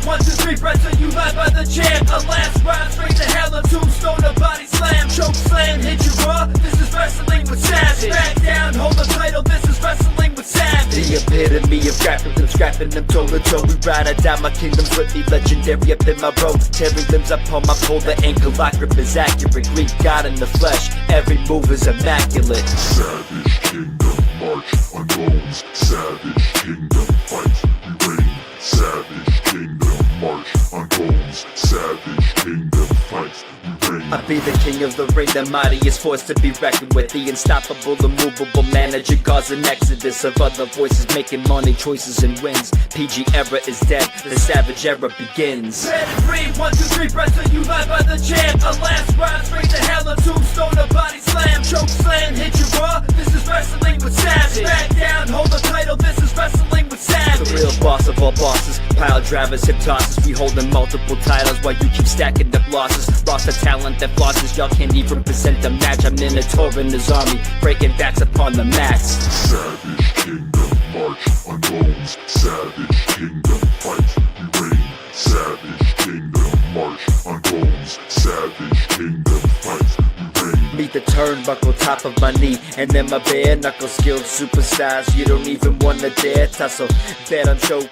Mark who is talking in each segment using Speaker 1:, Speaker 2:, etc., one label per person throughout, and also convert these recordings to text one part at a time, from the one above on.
Speaker 1: 1, 2, 3, press you live by the champ. A last ride straight to hell, a tombstone, a body slam. Choke slam, hit you raw, this is wrestling with Savage. SmackDown, hold the title, this is wrestling with Savage. The epitome of scrapping them toe to toe. We ride or die, my kingdom's with me, legendary up in my road. Tearing limbs up on my pole, the ankle lock grip is accurate. Greek God in the flesh, every move is immaculate.
Speaker 2: Savage kingdom, march on bones. Savage kingdom, fight, we reign. Savage kingdom, march on bones. Savage kingdom, fight, we reign.
Speaker 1: I be the king of the ring, the mighty is forced to be reckoned with. The unstoppable, immovable manager, cause an exodus of other voices making money choices and wins. PG era is dead, the savage era begins. Red and green, 1, 2, 3, press you live by the champ. A last ride straight to hell, a tombstone, a body slam. Choke slam, hit you raw, this is wrestling with Savage. SmackDown, hold the title, this is wrestling with Savage. The real boss of all bosses, pile drivers, hip tosses. We holding multiple titles while you keep stacking up losses. Roster talent that flosses, y'all can't even present a match. I'm in a tour in his army, breaking backs upon the mats.
Speaker 2: Savage kingdom, march on bones. Savage kingdom, fight, we reign. Savage kingdom, march on bones. Savage kingdom, fight, we reign.
Speaker 1: Meet the turnbuckle, top of my knee, and then my bare knuckle skilled superstars. You don't even wanna dare tussle. Bet on show.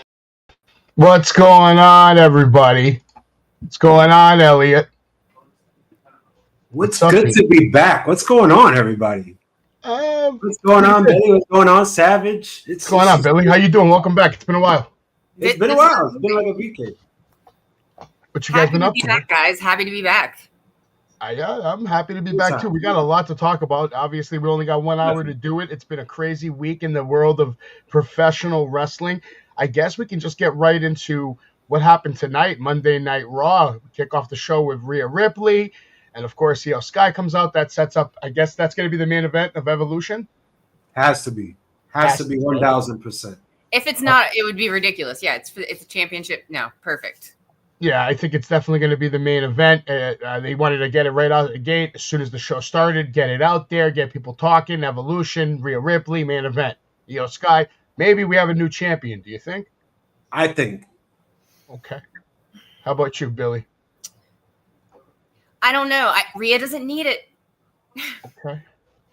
Speaker 3: What's going on, everybody? What's going on, Elliot?
Speaker 4: What's good to be back? What's going on, everybody? What's going on, Billie? What's going on, Savage?
Speaker 3: What's going on, Billie? How you doing? Welcome back. It's been a while.
Speaker 4: It's been a while. It's been like a weekend.
Speaker 3: What you guys been up to?
Speaker 5: Happy to be back, guys. Happy to be back.
Speaker 3: I'm happy to be back, too. We got a lot to talk about. Obviously, we only got 1 hour to do it. It's been a crazy week in the world of professional wrestling. I guess we can just get right into what happened tonight, Monday Night Raw. We kick off the show with Rhea Ripley. And, of course, Io Sky comes out. That sets up, I guess that's going to be the main event of Evolution?
Speaker 4: Has to be. Has to be 1,000%.
Speaker 5: If it's not, it would be ridiculous. Yeah, it's a championship. No, perfect.
Speaker 3: Yeah, I think it's definitely going to be the main event. They wanted to get it right out of the gate as soon as the show started, get it out there, get people talking. Evolution, Rhea Ripley, main event. Io Sky. Maybe we have a new champion, do you think?
Speaker 4: I think.
Speaker 3: Okay. How about you, Billie?
Speaker 5: I don't know. Rhea doesn't need it.
Speaker 3: Okay.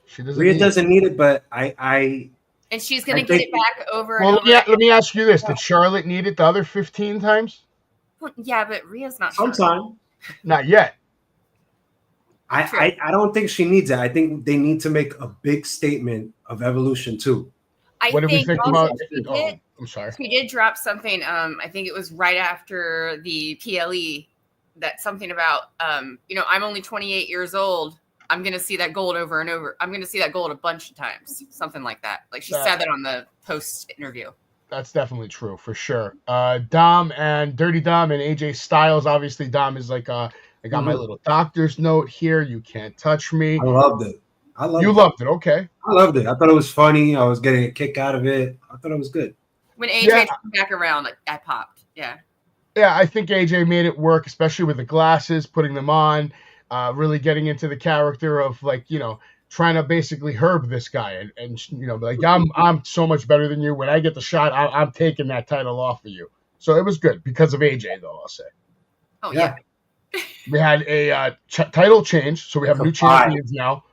Speaker 3: She doesn't.
Speaker 4: Rhea doesn't need it, but I.
Speaker 5: And she's going to get it back over.
Speaker 3: Well,
Speaker 5: and over.
Speaker 3: Let me ask you this: did Charlotte need it the other 15 times?
Speaker 5: Well, yeah, but Rhea's not.
Speaker 4: Sometime.
Speaker 3: Not yet.
Speaker 4: I don't think she needs it. I think they need to make a big statement of Evolution too.
Speaker 3: What did we think about?
Speaker 5: I'm sorry. She did drop something. I think it was right after the PLE. That something about, I'm only 28 years old. I'm going to see that gold over and over. I'm going to see that gold a bunch of times. Something like that. Like she said that on the post interview.
Speaker 3: That's definitely true for sure. Dom and Dirty Dom and AJ Styles. Obviously, Dom is like, I got my little doctor's note here. You can't touch me.
Speaker 4: I loved it.
Speaker 3: Loved it. Okay.
Speaker 4: I loved it. I thought it was funny. I was getting a kick out of it. I thought it was good.
Speaker 5: When AJ came back around, I popped. Yeah.
Speaker 3: Yeah, I think AJ made it work, especially with the glasses, putting them on, really getting into the character of trying to basically herb this guy and like I'm so much better than you. When I get the shot, I'm taking that title off of you. So it was good because of AJ, though. I'll say.
Speaker 5: Oh yeah.
Speaker 3: We had a title change, so we have new champions now.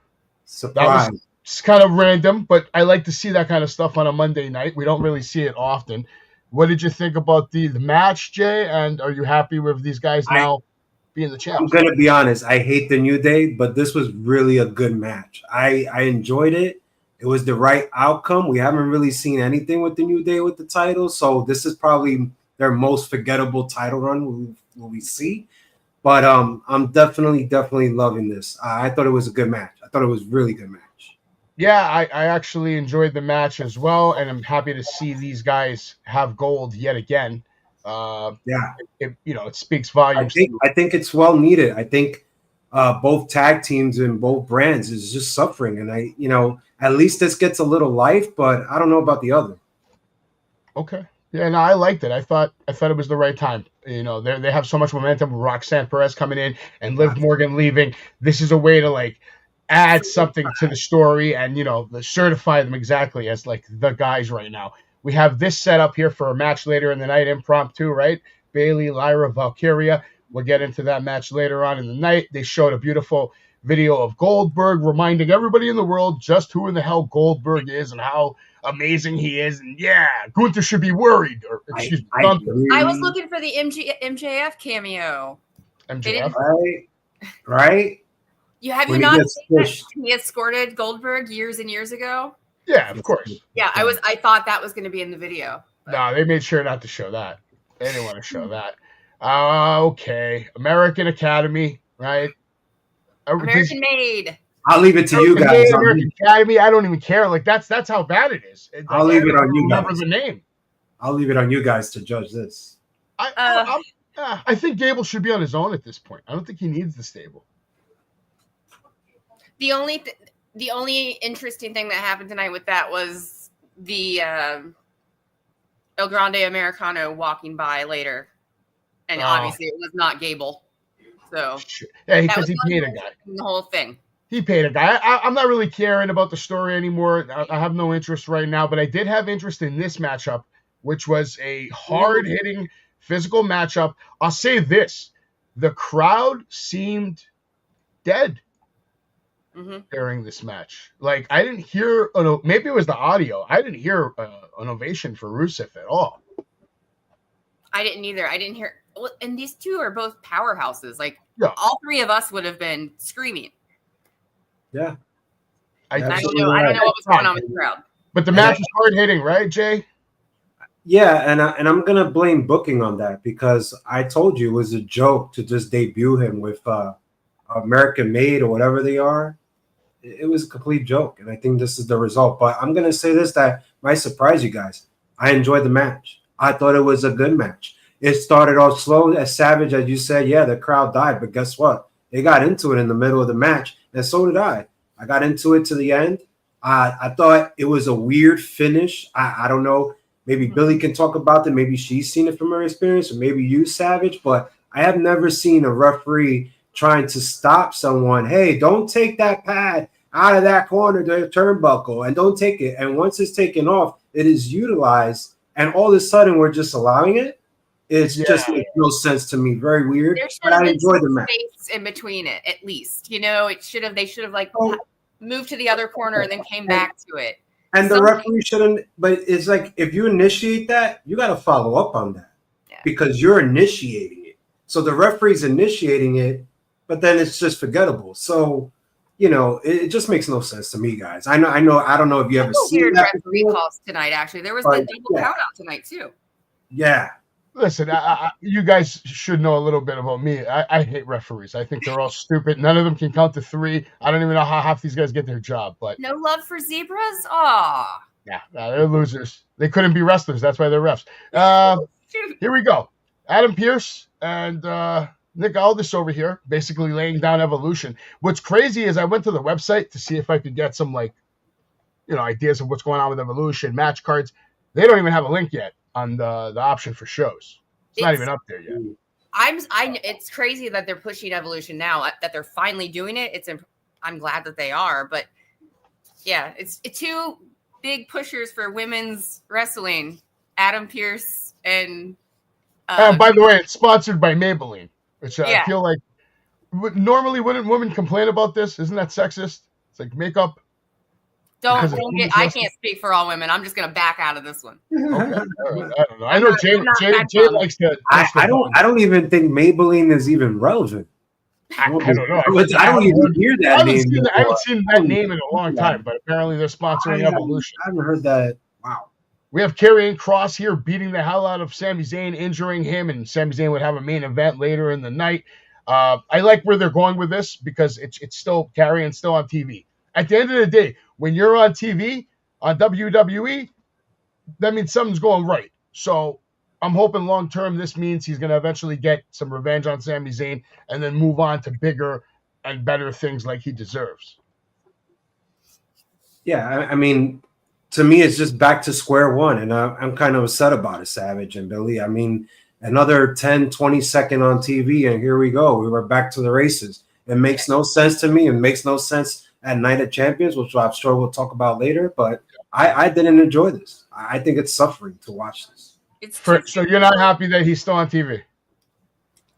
Speaker 4: Surprise.
Speaker 3: That was kind of random, but I like to see that kind of stuff on a Monday night. We don't really see it often. What did you think about the match, Jay? And are you happy with these guys now being the champs?
Speaker 4: I'm going to be honest. I hate the New Day, but this was really a good match. I enjoyed it. It was the right outcome. We haven't really seen anything with the New Day with the title, so this is probably their most forgettable title run we see. But I'm definitely loving this. I thought it was a good match. I thought it was a really good match.
Speaker 3: Yeah, I actually enjoyed the match as well, and I'm happy to see these guys have gold yet again. It speaks volumes.
Speaker 4: I think it's well needed. I think both tag teams and both brands is just suffering, and at least this gets a little life, but I don't know about the other.
Speaker 3: Okay. Yeah, no, I liked it. I thought it was the right time. They have so much momentum. Roxanne Perez coming in and Liv Morgan leaving. This is a way to add something to the story and certify them exactly as the guys right now. We have this set up here for a match later in the night, impromptu, right? Bailey, Lyra, Valkyria. We'll get into that match later on in the night. They showed a beautiful video of Goldberg, reminding everybody in the world just who in the hell Goldberg is and how amazing he is. And yeah, Gunther should be worried. Or excuse me, Gunther.
Speaker 5: I was looking for the MJF cameo.
Speaker 3: MJF,
Speaker 4: right?
Speaker 5: Have you not seen that he escorted Goldberg years and years ago?
Speaker 3: Yeah, of course.
Speaker 5: Yeah, I thought that was going to be in the video.
Speaker 3: No, they made sure not to show that. They didn't want to show that. Okay, American Academy, right?
Speaker 5: American Made.
Speaker 4: I'll leave it to you guys.
Speaker 3: American Academy. I don't even care. Like that's how bad it is.
Speaker 4: I'll leave it on you guys.
Speaker 3: Remember the name.
Speaker 4: I'll leave it on you guys to judge this.
Speaker 3: I think Gable should be on his own at this point. I don't think he needs the stable.
Speaker 5: The only interesting thing that happened tonight with that was the El Grande Americano walking by later, and obviously it was not Gable. So
Speaker 3: yeah, because he paid a guy.
Speaker 5: The whole thing.
Speaker 3: He paid a guy. I'm not really caring about the story anymore. I have no interest right now, but I did have interest in this matchup, which was a hard-hitting physical matchup. I'll say this. The crowd seemed dead during this match. Like, I didn't hear, maybe it was the audio. I didn't hear an ovation for Rusev at all.
Speaker 5: I didn't either. I didn't hear. Well, and these two are both powerhouses. Like, all three of us would have been screaming.
Speaker 4: Yeah.
Speaker 5: I don't know what was going on with the crowd.
Speaker 3: But the match was hard hitting, right, Jay?
Speaker 4: Yeah, and I'm gonna blame booking on that because I told you it was a joke to just debut him with American Made or whatever they are. It was a complete joke, and I think this is the result. But I'm gonna say this that might surprise you guys. I enjoyed the match. I thought it was a good match. It started off slow, as savage as you said. Yeah, the crowd died, but guess what? They got into it in the middle of the match, and so did I. I got into it to the end. I thought it was a weird finish. I don't know. Maybe Billie can talk about that. Maybe she's seen it from her experience, or maybe you, Savage. But I have never seen a referee trying to stop someone. Hey, don't take that pad out of that corner, the turnbuckle, and don't take it. And once it's taken off, it is utilized, and all of a sudden we're just allowing it. It's just makes no sense to me. Very weird. But I enjoyed the match.
Speaker 5: Space in between it, at least. You know, they should have like moved to the other corner and then came back to it.
Speaker 4: And the referee shouldn't. But it's like if you initiate that, you got to follow up on that because you're initiating it. So the referee's initiating it, but then it's just forgettable. So you know, it just makes no sense to me, guys. I know. I don't know if you ever seen
Speaker 5: weird referee calls tonight. Actually, there was the double count out tonight too.
Speaker 4: Yeah.
Speaker 3: Listen, you guys should know a little bit about me. I hate referees. I think they're all stupid. None of them can count to three. I don't even know how half these guys get their job. But
Speaker 5: no love for zebras? Aw.
Speaker 3: Yeah, they're losers. They couldn't be wrestlers. That's why they're refs. Here we go. Adam Pearce and Nick Aldis over here, basically laying down Evolution. What's crazy is I went to the website to see if I could get some, like, you know, ideas of what's going on with Evolution, match cards. They don't even have a link yet on the option for shows. It's not even up there yet.
Speaker 5: It's crazy that they're pushing Evolution now, that they're finally doing it. I'm glad that they are, but yeah, it's two big pushers for women's wrestling, Adam Pearce and
Speaker 3: by the way, it's sponsored by Maybelline, which I feel like normally wouldn't women complain about this? Isn't that sexist? It's like makeup.
Speaker 5: I can't speak for all women. I'm just going to back out of this one.
Speaker 3: Okay. All right. I don't know. I know Jay likes to.
Speaker 4: I don't even think Maybelline is even relevant.
Speaker 3: I don't know.
Speaker 4: I don't even hear that name.
Speaker 3: I haven't seen that name in a long time, but apparently they're sponsoring Evolution.
Speaker 4: I haven't heard that. Wow.
Speaker 3: We have Karrion Kross here beating the hell out of Sami Zayn, injuring him, and Sami Zayn would have a main event later in the night. I like where they're going with this because it's still Karrion's still on TV. At the end of the day, when you're on TV on WWE, that means something's going right. So I'm hoping long term this means he's going to eventually get some revenge on Sami Zayn and then move on to bigger and better things like he deserves.
Speaker 4: Yeah, I mean, to me, it's just back to square one, and I'm kind of upset about it, Savage and Billie. I mean, another 10, 20 second on TV, and here we go. We were back to the races. It makes no sense to me. It makes no sense at Night of Champions, which I'm sure we'll talk about later, but I didn't enjoy this. I think it's suffering to watch this.
Speaker 3: So you're not happy that he's still on TV?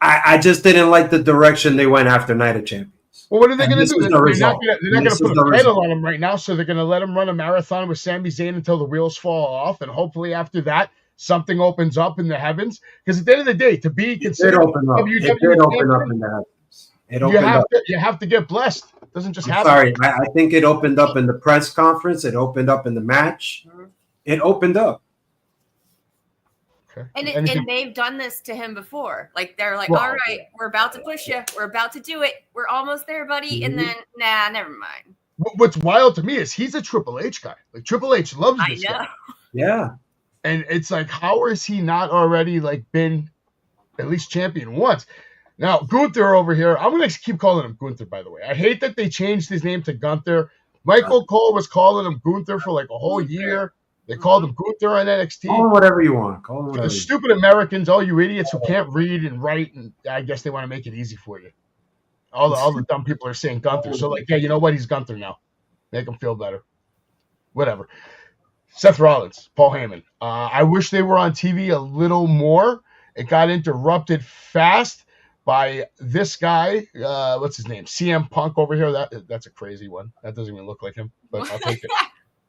Speaker 4: I just didn't like the direction they went after Night of Champions.
Speaker 3: Well, what are they going to do?
Speaker 4: The
Speaker 3: They're not going to put a title on him right now, so they're going to let him run a marathon with Sami Zayn until the wheels fall off, and hopefully after that, something opens up in the heavens. Because at the end of the day, to be considered
Speaker 4: WWE champion,
Speaker 3: you have to get blessed. It doesn't just happen.
Speaker 4: Sorry, I think it opened up in the press conference. It opened up in the match. It opened up.
Speaker 3: Okay.
Speaker 5: And they've done this to him before. Like they're like, all right, we're about to push you. We're about to do it. We're almost there, buddy. And then, nah, never mind.
Speaker 3: What's wild to me is he's a Triple H guy. Like Triple H loves this guy.
Speaker 4: Yeah.
Speaker 3: And it's like, how is he not already like been at least champion once? Now, Gunther over here, I'm going to keep calling him Gunther, by the way. I hate that they changed his name to Gunther. Michael Cole was calling him Gunther for like a whole year. They called him Gunther on NXT.
Speaker 4: Call him whatever you want.
Speaker 3: For the stupid Americans, all you idiots who can't read and write, and I guess they want to make it easy for you. All the dumb people are saying Gunther. So like, yeah, you know what? He's Gunther now. Make him feel better. Whatever. Seth Rollins, Paul Heyman. I wish they were on TV a little more. It got interrupted fast by this guy. What's his name? CM Punk over here. That's a crazy one. That doesn't even look like him, but I'll take it.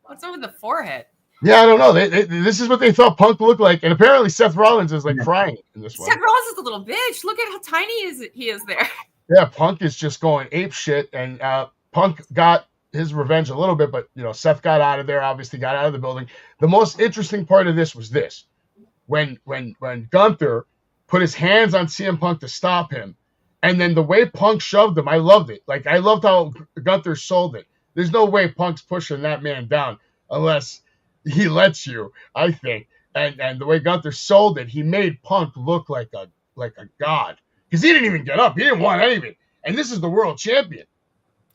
Speaker 5: What's up with the forehead?
Speaker 3: Yeah, I don't know. This is what they thought Punk looked like, and apparently Seth Rollins is like crying in this one.
Speaker 5: Seth Rollins is a little bitch. Look at how tiny he is there.
Speaker 3: Yeah, Punk is just going ape shit, and Punk got his revenge a little bit, but Seth got out of there. Obviously, got out of the building. The most interesting part of this was this: when Gunther put his hands on CM Punk to stop him, and then the way Punk shoved him, I loved it. Like I loved how Gunther sold it. There's no way Punk's pushing that man down unless he lets you, I think. And the way Gunther sold it, he made Punk look like a god. Because he didn't even get up. He didn't want anything. And this is the world champion.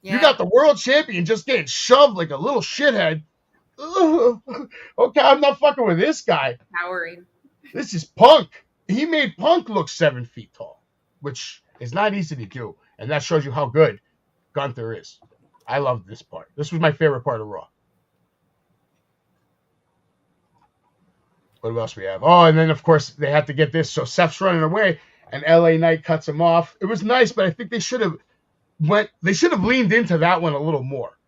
Speaker 3: Yeah. You got the world champion just getting shoved like a little shithead. Okay, I'm not fucking with this guy.
Speaker 5: Powering.
Speaker 3: This is Punk. He made Punk look 7 feet tall, which is not easy to do. And that shows you how good Gunther is. I love this part. This was my favorite part of Raw. What else we have? Oh, and then, of course, they had to get this. So Seth's running away, and LA Knight cuts him off. It was nice, but I think they should have leaned into that one a little more.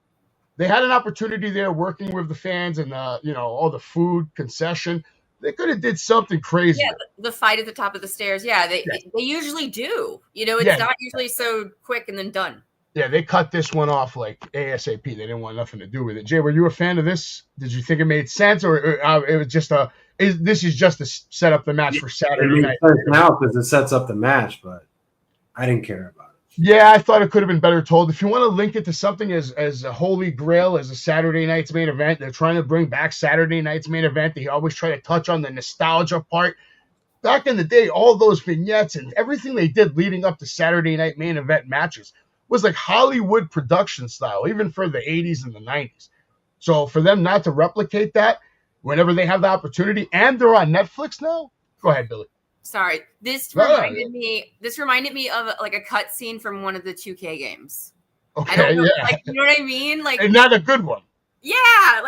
Speaker 3: They had an opportunity there working with the fans and, all the food concession. They could have did something crazy.
Speaker 5: Yeah, the fight at the top of the stairs. Yeah, they usually do. It's not usually so quick and then done.
Speaker 3: Yeah, they cut this one off like ASAP. They didn't want nothing to do with it. Jay, were you a fan of this? Did you think it made sense, or it was just this is just to set up the match for Saturday night?
Speaker 4: Now because it sets up the match, but I didn't care about it.
Speaker 3: Yeah, I thought it could have been better told. If you want to link it to something as a holy grail as a Saturday night's main event, they're trying to bring back Saturday night's main event. They always try to touch on the nostalgia part. Back in the day, all those vignettes and everything they did leading up to Saturday night main event matches was like Hollywood production style, even for the 80s and the 90s. So for them not to replicate that whenever they have the opportunity, and they're on Netflix now. Go ahead, Billy.
Speaker 5: Sorry, this reminded me of like a cut scene from one of the 2K games.
Speaker 3: Okay,
Speaker 5: you know what I mean? Like,
Speaker 3: and not a good one.
Speaker 5: Yeah,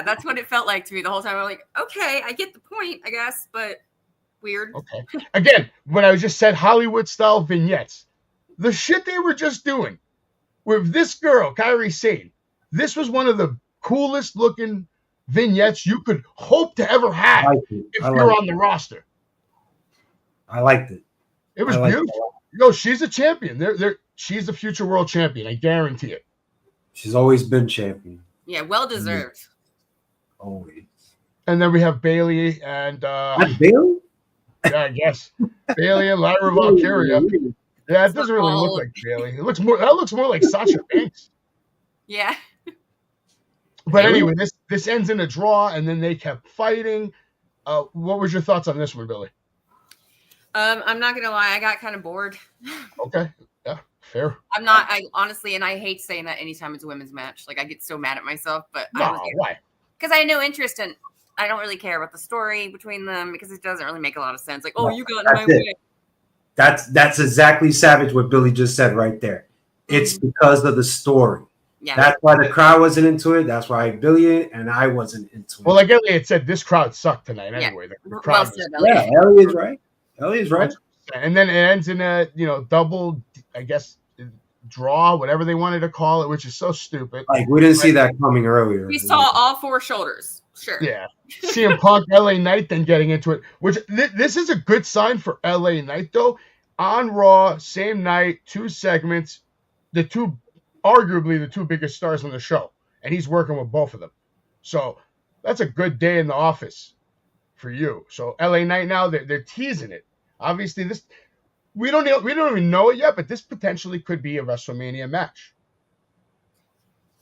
Speaker 5: that's what it felt like to me the whole time. I'm like, okay, I get the point, I guess, but weird.
Speaker 3: Okay. Again, when I just said Hollywood style vignettes, the shit they were just doing with this girl, Kairi Sane, this was one of the coolest looking vignettes you could hope to ever have if you're on the roster.
Speaker 4: I liked it.
Speaker 3: It was beautiful. She's a champion. She's a future world champion. I guarantee it.
Speaker 4: She's always been champion.
Speaker 5: Yeah, well deserved.
Speaker 4: Always.
Speaker 3: And then we have Bailey and
Speaker 4: Bailey?
Speaker 3: Yeah, I guess. Bailey and Lyra Valkyria. Yeah, it doesn't really look like Bailey. That looks more like Sasha Banks.
Speaker 5: Yeah.
Speaker 3: But anyway, this ends in a draw, and then they kept fighting. What was your thoughts on this one, Billy?
Speaker 5: I'm not gonna lie, I got kind of bored.
Speaker 3: Okay, yeah, fair.
Speaker 5: I honestly, and I hate saying that anytime it's a women's match. Like I get so mad at myself, but
Speaker 3: why?
Speaker 5: Because I had no interest in. I don't really care about the story between them because it doesn't really make a lot of sense. Like, you got in my way.
Speaker 4: That's exactly savage what Billy just said right there. It's because of the story. Yeah. That's why the crowd wasn't into it. That's why Billy and I wasn't into it.
Speaker 3: Well, like Elliot said, this crowd sucked tonight anyway. The crowd
Speaker 4: Elliot's right. Elliot's right.
Speaker 3: And then it ends in a double, I guess, draw, whatever they wanted to call it, which is so stupid.
Speaker 4: Like we didn't see that coming earlier.
Speaker 5: We saw all 4 shoulders. Sure.
Speaker 3: Yeah. CM Punk, LA Knight, then getting into it, which this is a good sign for LA Knight, though. On Raw, same night, 2 segments, arguably the 2 biggest stars on the show, and he's working with both of them. So that's a good day in the office for you. So LA Knight now, they're teasing it. Obviously, we don't even know it yet, but this potentially could be a WrestleMania match.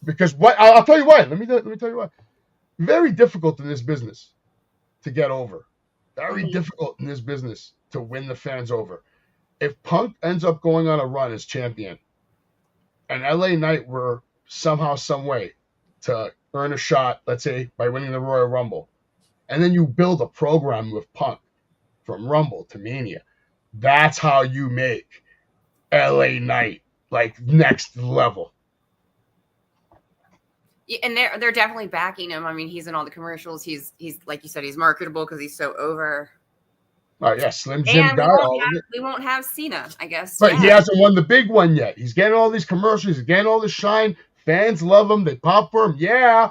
Speaker 3: Because I'll tell you why. Let me tell you why. Very difficult in this business to get over. Very difficult in this business to win the fans over. If Punk ends up going on a run as champion, and LA Knight were somehow, some way to earn a shot, let's say by winning the Royal Rumble, and then you build a program with Punk from Rumble to Mania, that's how you make LA Knight like next level.
Speaker 5: And they're definitely backing him. I mean, he's in all the commercials. He's like you said, he's marketable because he's so over.
Speaker 3: Oh yeah, Slim Jim
Speaker 5: and
Speaker 3: got all of it.
Speaker 5: We won't have Cena, I guess.
Speaker 3: But he hasn't won the big one yet. He's getting all these commercials. He's getting all the shine. Fans love him. They pop for him. Yeah.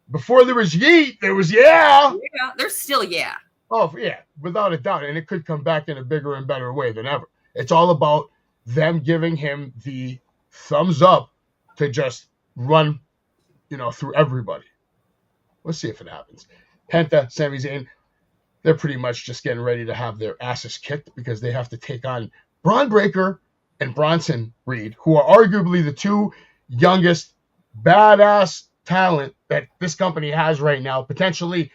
Speaker 3: Before there was Yeet, there was yeah.
Speaker 5: Yeah, there's still yeah.
Speaker 3: Oh yeah, without a doubt, and it could come back in a bigger and better way than ever. It's all about them giving him the thumbs up to just run, through everybody. Let's see if it happens. Penta, Sami Zayn, they're pretty much just getting ready to have their asses kicked because they have to take on Braun Breaker and Bronson Reed, who are arguably the 2 youngest badass talent that this company has right now. Potentially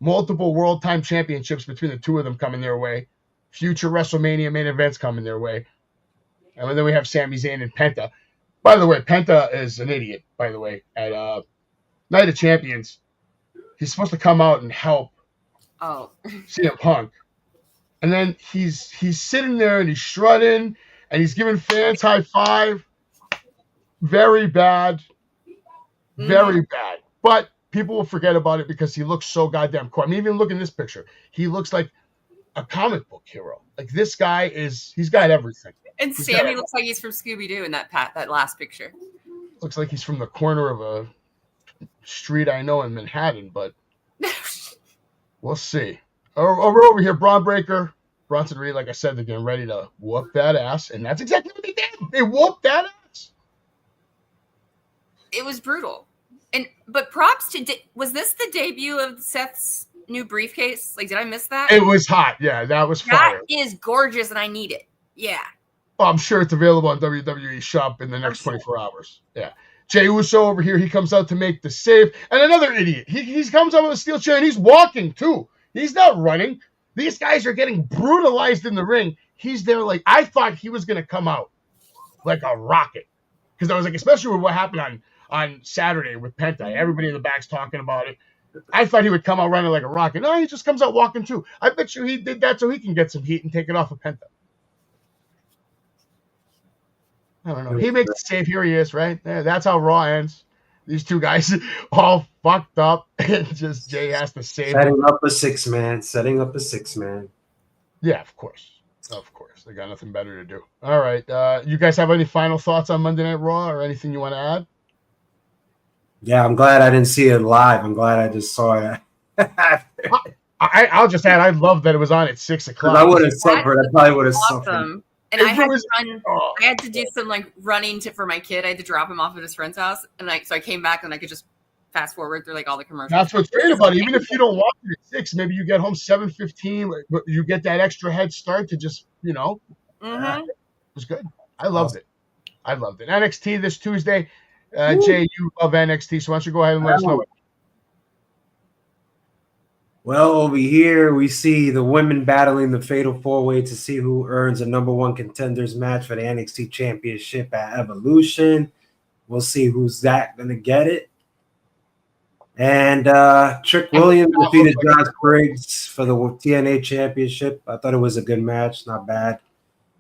Speaker 3: multiple world time championships between the 2 of them coming their way. Future WrestleMania main events coming their way. And then we have Sami Zayn and Penta. By the way, Penta is an idiot, by the way. At Night of Champions, he's supposed to come out and help CM Punk. And then he's sitting there and he's strutting and he's giving fans high five. Very bad. Very bad. But people will forget about it because he looks so goddamn cool. I mean, even look in this picture. He looks like a comic book hero. Like this guy he's got everything.
Speaker 5: And Sammy looks like he's from Scooby-Doo in that last picture.
Speaker 3: Looks like he's from the corner of a street I know in Manhattan, but we'll see. We're over here, Braun Breaker, Bronson Reed, like I said, they're getting ready to whoop that ass, and that's exactly what they did. They whooped that ass.
Speaker 5: It was brutal. But props to was this the debut of Seth's new briefcase? Like, did I miss that?
Speaker 3: It was hot. Yeah, that was fire.
Speaker 5: That is gorgeous, and I need it. Yeah.
Speaker 3: Well, I'm sure it's available on WWE Shop in the next 24 hours. Yeah. Jey Uso over here, he comes out to make the save. And another idiot. He comes out with a steel chair, and he's walking, too. He's not running. These guys are getting brutalized in the ring. He's there like, I thought he was going to come out like a rocket. Because I was like, especially with what happened on Saturday with Penta. Everybody in the back's talking about it. I thought he would come out running like a rocket. No, he just comes out walking, too. I bet you he did that so he can get some heat and take it off of Penta. I don't know. He makes the save. Here he is, right? Yeah, that's how Raw ends. These 2 guys all fucked up, and just Jay has to save.
Speaker 4: Setting up a 6-man. Yeah,
Speaker 3: of course. They got nothing better to do. All right. You guys have any final thoughts on Monday Night Raw or anything you want to add?
Speaker 4: Yeah, I'm glad I didn't see it live. I'm glad I just saw it.
Speaker 3: I'll just add, I love that it was on at 6 o'clock.
Speaker 4: I would have suffered. I probably would have suffered.
Speaker 5: And I had to do some like running for my kid. I had to drop him off at his friend's house, and so I came back and I could just fast forward through like all the commercials.
Speaker 3: That's what's great about it. Even if you don't watch it at 6, maybe you get home 7:15, but you get that extra head start to just it was good. I loved it. NXT this Tuesday. Jay, you love NXT, so why don't you go ahead and let us know.
Speaker 4: Well, over here, we see the women battling the Fatal 4-Way to see who earns a #1 contenders match for the NXT Championship at Evolution. We'll see who's going to get it. And Trick Williams defeated Josh Briggs for the TNA Championship. I thought it was a good match. Not bad.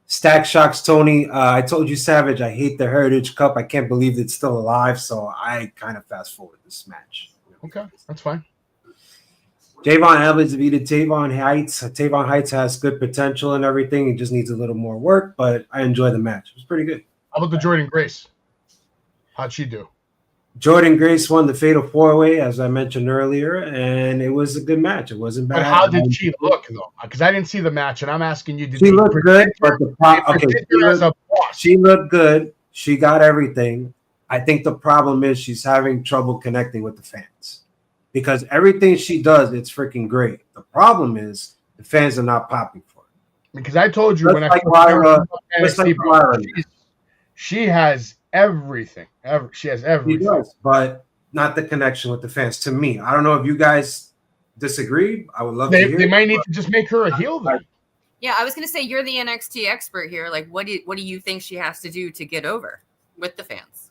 Speaker 4: Stack Shocks Tony. I told you, Savage, I hate the Heritage Cup. I can't believe it's still alive, so I kind of fast forward this match.
Speaker 3: Okay, that's fine.
Speaker 4: Javon Evans defeated Tavon Heights. Tavon Heights has good potential and everything. He just needs a little more work, but I enjoy the match. It was pretty good.
Speaker 3: How about the Jordan Grace? How'd she do?
Speaker 4: Jordan Grace won the Fatal 4-Way, as I mentioned earlier, and it was a good match. It wasn't bad.
Speaker 3: But how did she look, though? Because I didn't see the match, and I'm asking you, did
Speaker 4: she look good? But she looked good. She got everything. I think the problem is she's having trouble connecting with the fans because everything she does, it's freaking great. The problem is the fans are not popping for it.
Speaker 3: Because I told you she has everything. She has everything. She does,
Speaker 4: but not the connection with the fans. To me, I don't know if you guys disagree. I would love to hear.
Speaker 3: They might need to just make her a heel then.
Speaker 5: Yeah, I was going to say you're the NXT expert here. Like, what do you think she has to do to get over with the fans?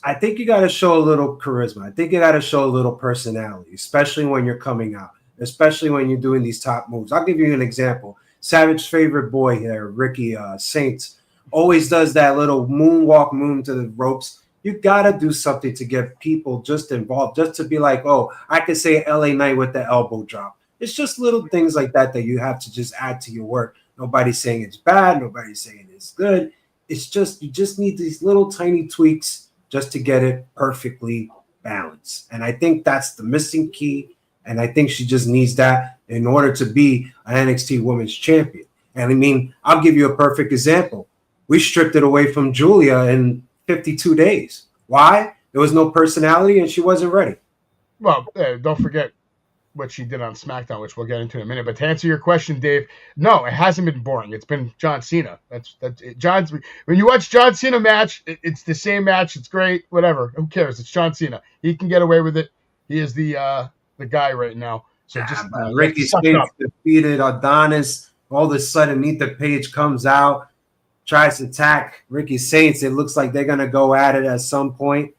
Speaker 4: I think you got to show a little charisma. I think you got to show a little personality, especially when you're coming out, especially when you're doing these top moves. I'll give you an example. Savage's favorite boy here, Ricky Saints, always does that little moonwalk moon to the ropes. You got to do something to get people just involved, just to be like, oh, I could say LA Knight with the elbow drop. It's just little things like that you have to just add to your work. Nobody's saying it's bad. Nobody's saying it's good. It's just you just need these little tiny tweaks just to get it perfectly balanced. And I think that's the missing key. And I think she just needs that in order to be an NXT Women's Champion. And I mean, I'll give you a perfect example. We stripped it away from Julia in 52 days. Why? There was no personality and she wasn't ready.
Speaker 3: Well, don't forget what she did on SmackDown, which we'll get into in a minute. But to answer your question, Dave, no, it hasn't been boring. It's been John Cena. That's John's. When you watch John Cena match, it's the same match. It's great. Whatever. Who cares? It's John Cena. He can get away with it. He is the guy right now. So just
Speaker 4: Ricky Spinks defeated Adonis. All of a sudden, Ethan Page comes out, tries to attack Ricky Saints. It looks like they're gonna go at it at some point.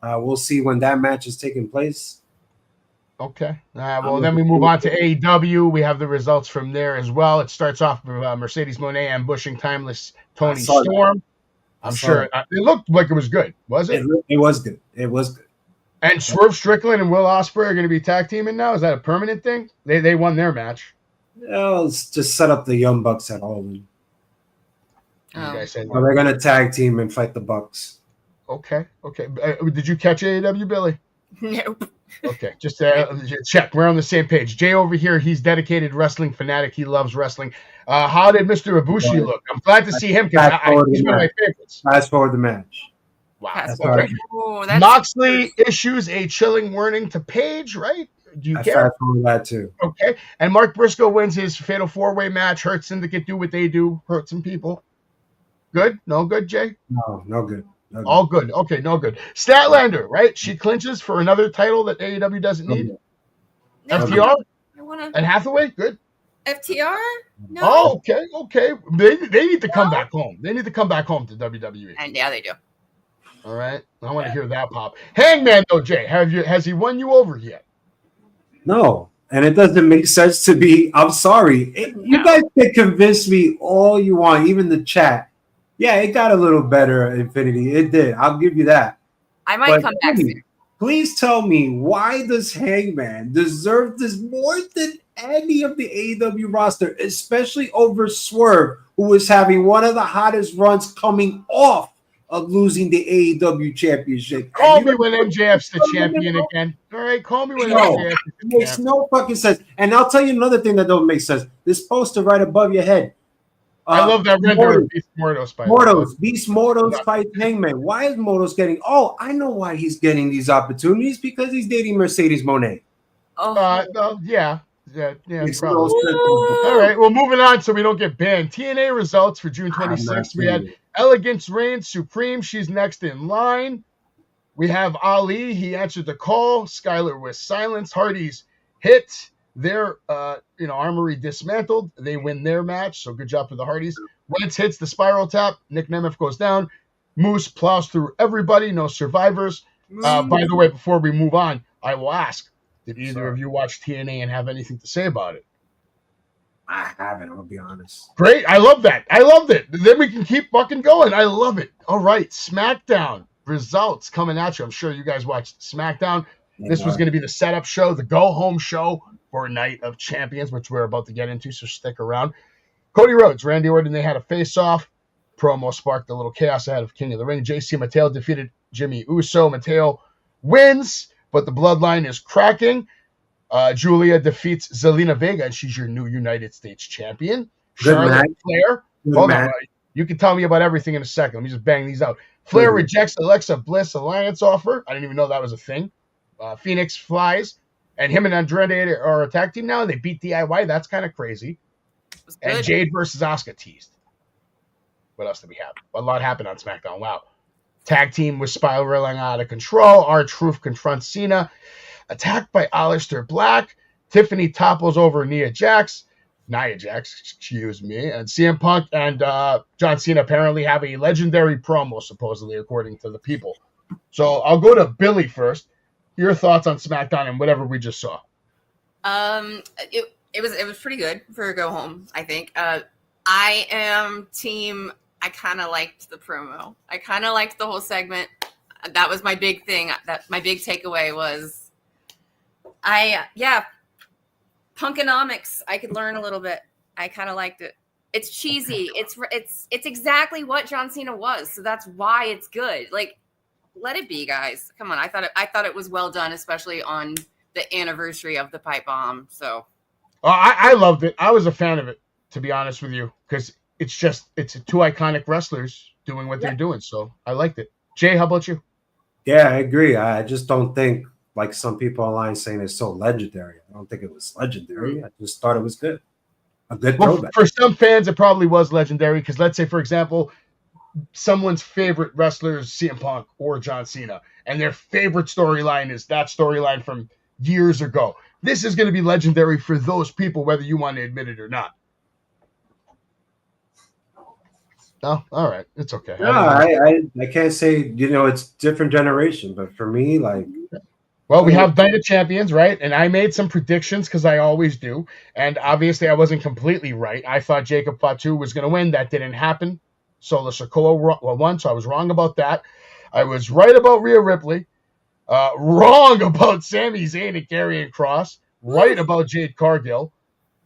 Speaker 4: We'll see when that match is taking place.
Speaker 3: Okay. Well, then we move on to AEW. We have the results from there as well. It starts off with Mercedes Moné ambushing Timeless Tony Storm. I'm sure it looked like it was good, was it?
Speaker 4: It was good. It was good.
Speaker 3: And Swerve Strickland and Will Ospreay are going to be tag teaming now. Is that a permanent thing? They won their match.
Speaker 4: Let's just set up the Young Bucks at home.
Speaker 3: They're
Speaker 4: going to tag team and fight the Bucks.
Speaker 3: Okay. Did you catch AEW, Billy?
Speaker 5: Nope.
Speaker 3: Okay, just check. We're on the same page. Jay over here, he's dedicated wrestling fanatic. He loves wrestling. How did Mr. Ibushi look? I'm glad to see him because he's one of my favorites.
Speaker 4: Fast forward the match.
Speaker 3: Wow.
Speaker 5: Okay.
Speaker 3: Moxley issues a chilling warning to Paige, right? Do you care?
Speaker 4: Fast forward that too.
Speaker 3: Okay. And Mark Briscoe wins his Fatal 4-Way match. Hurt Syndicate do what they do. Hurt some people. Good? No good, Jay?
Speaker 4: No good.
Speaker 3: All good. Okay, no good. Statlander, right? She clinches for another title that AEW doesn't need. No. FTR? And Hathaway? Good.
Speaker 5: FTR? No.
Speaker 3: Oh, okay. They need to come back home. They need to come back home to WWE.
Speaker 5: And yeah, they do.
Speaker 3: All right. I want to hear that pop. Hangman, though, Jay, has he won you over yet?
Speaker 4: No. And it doesn't make sense to be. I'm sorry. You guys can convince me all you want, even the chat. Yeah, it got a little better, Infinity. It did. I'll give you that.
Speaker 5: I might come back soon.
Speaker 4: Please tell me, why does Hangman deserve this more than any of the AEW roster, especially over Swerve, who was having one of the hottest runs coming off of losing the AEW championship?
Speaker 3: Call me when MJF's the champion again. All right, call me when MJF.
Speaker 4: It makes no fucking sense. And I'll tell you another thing that don't make sense. This poster right above your head.
Speaker 3: I love that render of Beast Mordos fight.
Speaker 4: Beast Mordos fight Hangman. Why is Mordos getting? Oh, I know why he's getting these opportunities, because he's dating Mercedes Moné.
Speaker 3: Yeah. All right, well, moving on so we don't get banned. TNA results for June 26th. We had Elegance Reigns Supreme. She's next in line. We have Ali. He answered the call. Skylar with silence. Hardy's hit. Their armory dismantled. They win their match, so good job for the Hardys. Wentz hits the spiral tap. Nick Nemeth goes down. Moose plows through everybody. No survivors. By the way, before we move on, I will ask, did either of you watch TNA and have anything to say about it?
Speaker 4: I haven't, I'll be honest.
Speaker 3: Great. I love that. I loved it. Then we can keep fucking going. I love it. All right. SmackDown results coming at you. I'm sure you guys watched SmackDown. This was going to be the setup show, the go-home show for Night of Champions, which we're about to get into, so stick around. Cody Rhodes, Randy Orton, they had a face-off. Promo sparked a little chaos ahead of King of the Ring. JC Mateo defeated Jimmy Uso. Mateo wins, but the bloodline is cracking. Julia defeats Zelina Vega, and she's your new United States champion. Charlotte Flair. Hold on. You can tell me about everything in a second. Let me just bang these out. Flair rejects Alexa Bliss alliance offer. I didn't even know that was a thing. Phoenix flies, and him and Andrade are a tag team now. They beat DIY. That's kind of crazy. And Jade versus Asuka teased. What else did we have? A lot happened on SmackDown. Wow. Tag team was spiraling out of control. R-Truth confronts Cena. Attacked by Aleister Black. Tiffany topples over Nia Jax, excuse me. And CM Punk and John Cena apparently have a legendary promo, supposedly, according to the people. So I'll go to Billie first. Your thoughts on SmackDown and whatever we just saw.
Speaker 5: It was pretty good for a go home, I think. I am team. I kind of liked the promo. I kind of liked the whole segment. That was my big thing. My big takeaway was, Punkonomics. I could learn a little bit. I kind of liked it. It's cheesy. It's exactly what John Cena was. So that's why it's good. Like, let it be, guys. Come on. I thought it was well done, especially on the anniversary of the pipe bomb. So,
Speaker 3: I loved it. I was a fan of it, to be honest with you, because it's two iconic wrestlers doing what they're doing. So I liked it. Jay, how about you?
Speaker 4: Yeah, I agree. I just don't think, like some people online saying it's so legendary. I don't think it was legendary. I just thought it was good. A good throwback.
Speaker 3: For some fans, it probably was legendary because, let's say, for example, someone's favorite wrestler is CM Punk or John Cena, and their favorite storyline is that storyline from years ago. This is going to be legendary for those people, whether you want to admit it or not. No? All right. It's okay.
Speaker 4: No, I can't say, it's different generation, but for me, like...
Speaker 3: Well, we have Night of Champions, right? And I made some predictions because I always do. And obviously, I wasn't completely right. I thought Jacob Fatu was going to win. That didn't happen. Solo Sikoa won, so I was wrong about that. I was right about Rhea Ripley. Wrong about Sami Zayn and Karrion Kross. Right about Jade Cargill.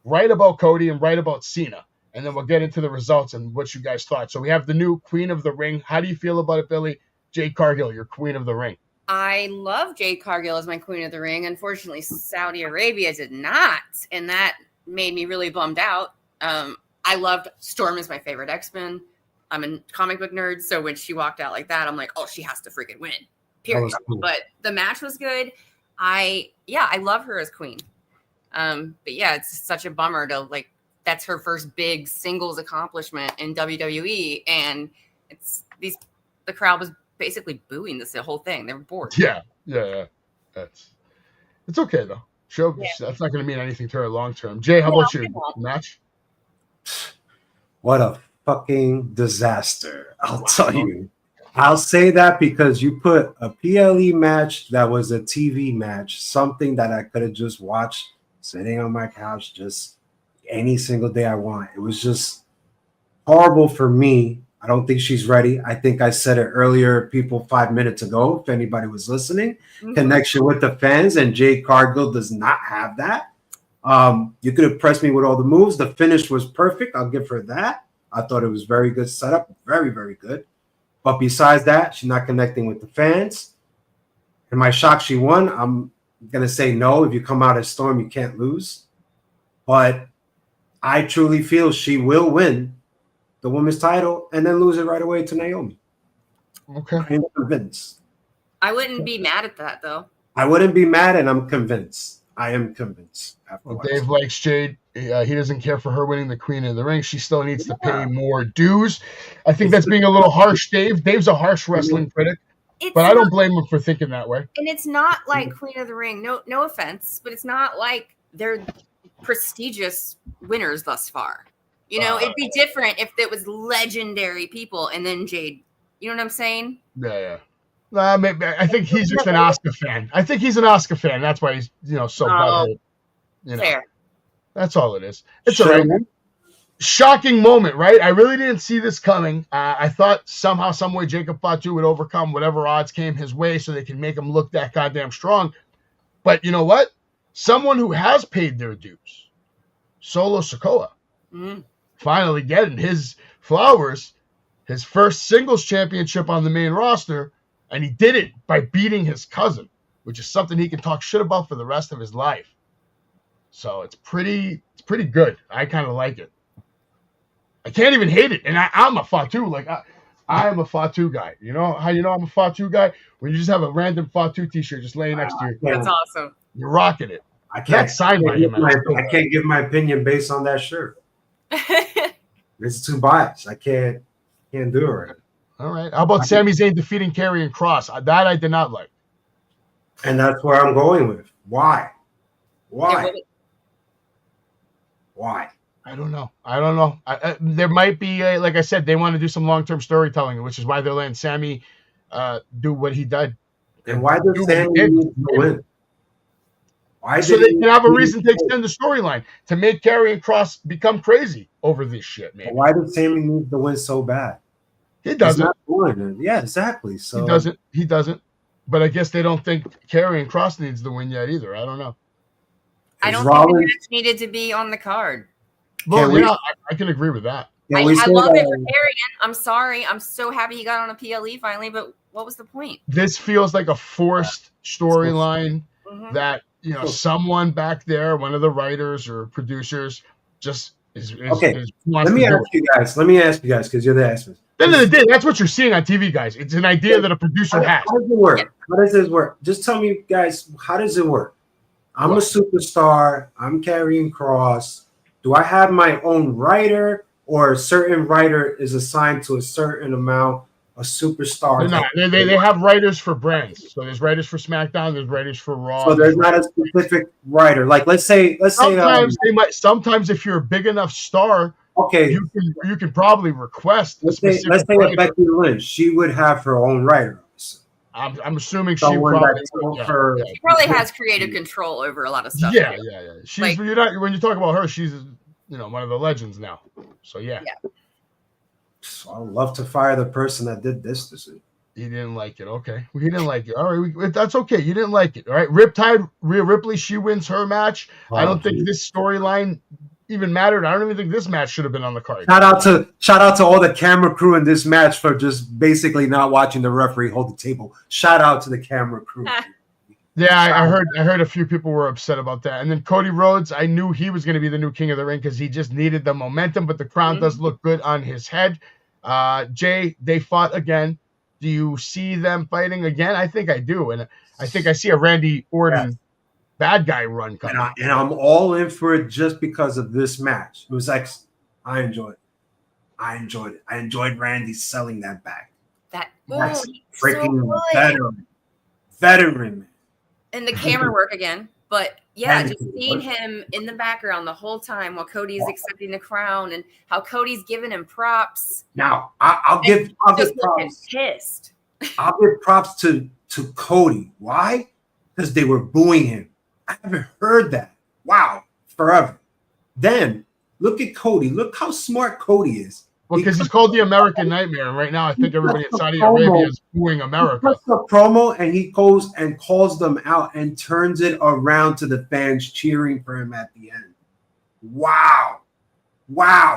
Speaker 3: Right about Cody. And right about Cena. And then we'll get into the results and what you guys thought. So we have the new Queen of the Ring. How do you feel about it, Billie? Jade Cargill, your Queen of the Ring.
Speaker 5: I love Jade Cargill as my Queen of the Ring. Unfortunately, Saudi Arabia did not, and that made me really bummed out. I loved Storm is my favorite X-Men. I'm a comic book nerd, so when she walked out like that, I'm like, oh, she has to freaking win. Period. Cool. But the match was good. I love her as Queen. But yeah, it's such a bummer to that's her first big singles accomplishment in WWE, and the crowd was basically booing this the whole thing. They were bored.
Speaker 3: Yeah. It's okay though. That's not going to mean anything to her long term. Jay, how about your match?
Speaker 4: What a fucking disaster! I'll tell you. I'll say that because you put a PLE match that was a TV match, something that I could have just watched sitting on my couch just any single day I want. It was just horrible for me. I don't think she's ready. I think I said it earlier, people 5 minutes ago, if anybody was listening. Mm-hmm. Connection with the fans, and Jade Cargill does not have that. You could have pressed me with all the moves. The finish was perfect. I'll give her that. I thought it was very good setup. Very, very good. But besides that, she's not connecting with the fans. Am I shocked she won? I'm going to say no. If you come out as Storm, you can't lose. But I truly feel she will win the women's title and then lose it right away to Naomi.
Speaker 3: Okay.
Speaker 4: I'm convinced.
Speaker 5: I wouldn't be mad at that, though.
Speaker 4: I wouldn't be mad, and I'm convinced. I am convinced.
Speaker 3: Well, Dave likes Jade. He doesn't care for her winning the Queen of the Ring. She still needs to pay more dues. I think that's being a little harsh, Dave. Dave's a harsh wrestling critic, but I don't blame him for thinking that way.
Speaker 5: And it's not like Queen of the Ring. No offense, but it's not like they're prestigious winners thus far. It'd be different if it was legendary people and then Jade. You know what I'm saying?
Speaker 3: Yeah. I think he's just an Asuka fan. I think he's an Asuka fan. That's why he's, so butthurt.
Speaker 5: Fair.
Speaker 3: That's all it is. It's all right. Shocking moment, right? I really didn't see this coming. I thought somehow, some way, Jacob Fatu would overcome whatever odds came his way so they could make him look that goddamn strong. But you know what? someone who has paid their dues, Solo Sikoa, finally getting his flowers, his first singles championship on the main roster, and he did it by beating his cousin, which is something he can talk shit about for the rest of his life. So it's pretty good. I kind of like it. I can't even hate it, and I'm a Fatu. Like I am a Fatu guy. You know how you know I'm a Fatu guy? When you just have a random Fatu t-shirt just laying next to you.
Speaker 5: That's awesome.
Speaker 3: You're rocking it.
Speaker 4: I can't
Speaker 3: sign by him.
Speaker 4: I can't give my opinion based on that shirt. It's too biased. I can't do it right.
Speaker 3: All right. How about Sami Zayn defeating Karrion Kross? That I did not like.
Speaker 4: And that's where I'm going with. Why?
Speaker 3: I don't know. There might be, like I said, they want to do some long-term storytelling, which is why they're letting Sami do what he did.
Speaker 4: And why does Sami need to win?
Speaker 3: So they can have a reason to extend the storyline to make Karrion Kross become crazy over this shit, man.
Speaker 4: Why does Sami need to win so bad?
Speaker 3: He doesn't.
Speaker 4: Yeah, exactly. So
Speaker 3: He doesn't. But I guess they don't think Karrion Kross needs the win yet either. I don't know.
Speaker 5: I don't think the match needed to be on the card.
Speaker 3: Well, yeah, I can agree with that.
Speaker 5: I love it for Karrion. I'm sorry. I'm so happy he got on a PLE finally, but what was the point?
Speaker 3: This feels like a forced storyline that, you know, someone back there, one of the writers or producers, just is
Speaker 4: Let me ask you guys, because you're the experts.
Speaker 3: At the end of the day, that's what you're seeing on TV, guys. It's an idea that a producer has.
Speaker 4: How does it work? How does this work? Just tell me, guys, how does it work? I'm a superstar. I'm Karrion Kross. Do I have my own writer, or a certain writer is assigned to a certain amount of superstars?
Speaker 3: They have writers for brands. So there's writers for SmackDown. There's writers for Raw.
Speaker 4: So there's not a specific writer. Like let's say
Speaker 3: sometimes if you're a big enough star,
Speaker 4: okay,
Speaker 3: you can probably request.
Speaker 4: Let's say Becky Lynch, she would have her own writer.
Speaker 3: I'm assuming she probably
Speaker 5: has creative control over a lot of stuff.
Speaker 3: Yeah. She's when you talk about her, she's one of the legends now. So yeah.
Speaker 4: So I'd love to fire the person that did this to see.
Speaker 3: He didn't like it. Okay, he didn't like it. All right, that's okay. You didn't like it. All right, Riptide, Rhea Ripley, she wins her match. I don't think this storyline even mattered. I don't even think this match should have been on the card.
Speaker 4: Shout out to all the camera crew in this match for just basically not watching the referee hold the table. Shout out to the camera crew.
Speaker 3: Yeah, I heard a few people were upset about that. And then Cody Rhodes, I knew he was going to be the new king of the ring because he just needed the momentum, but the crown does look good on his head. Jay, they fought again. Do you see them fighting again? I think I do. And I think I see a Randy Orton bad guy run coming.
Speaker 4: And I'm all in for it just because of this match. It was I enjoyed it. I enjoyed Randy selling that back. That's freaking veteran.
Speaker 5: And the camera work again. But yeah, just seeing him in the background the whole time while Cody is accepting the crown and how Cody's giving him props.
Speaker 4: Now, I'll give props.
Speaker 5: Pissed.
Speaker 4: I'll give props to Cody. Why? Because they were booing him. I haven't heard that. Wow, forever. Then look at Cody. Look how smart Cody is.
Speaker 3: Well, because he's called the American Nightmare, and right now I think everybody in Saudi Arabia is booing America.
Speaker 4: He cuts the promo and he goes and calls them out and turns it around to the fans cheering for him at the end. Wow.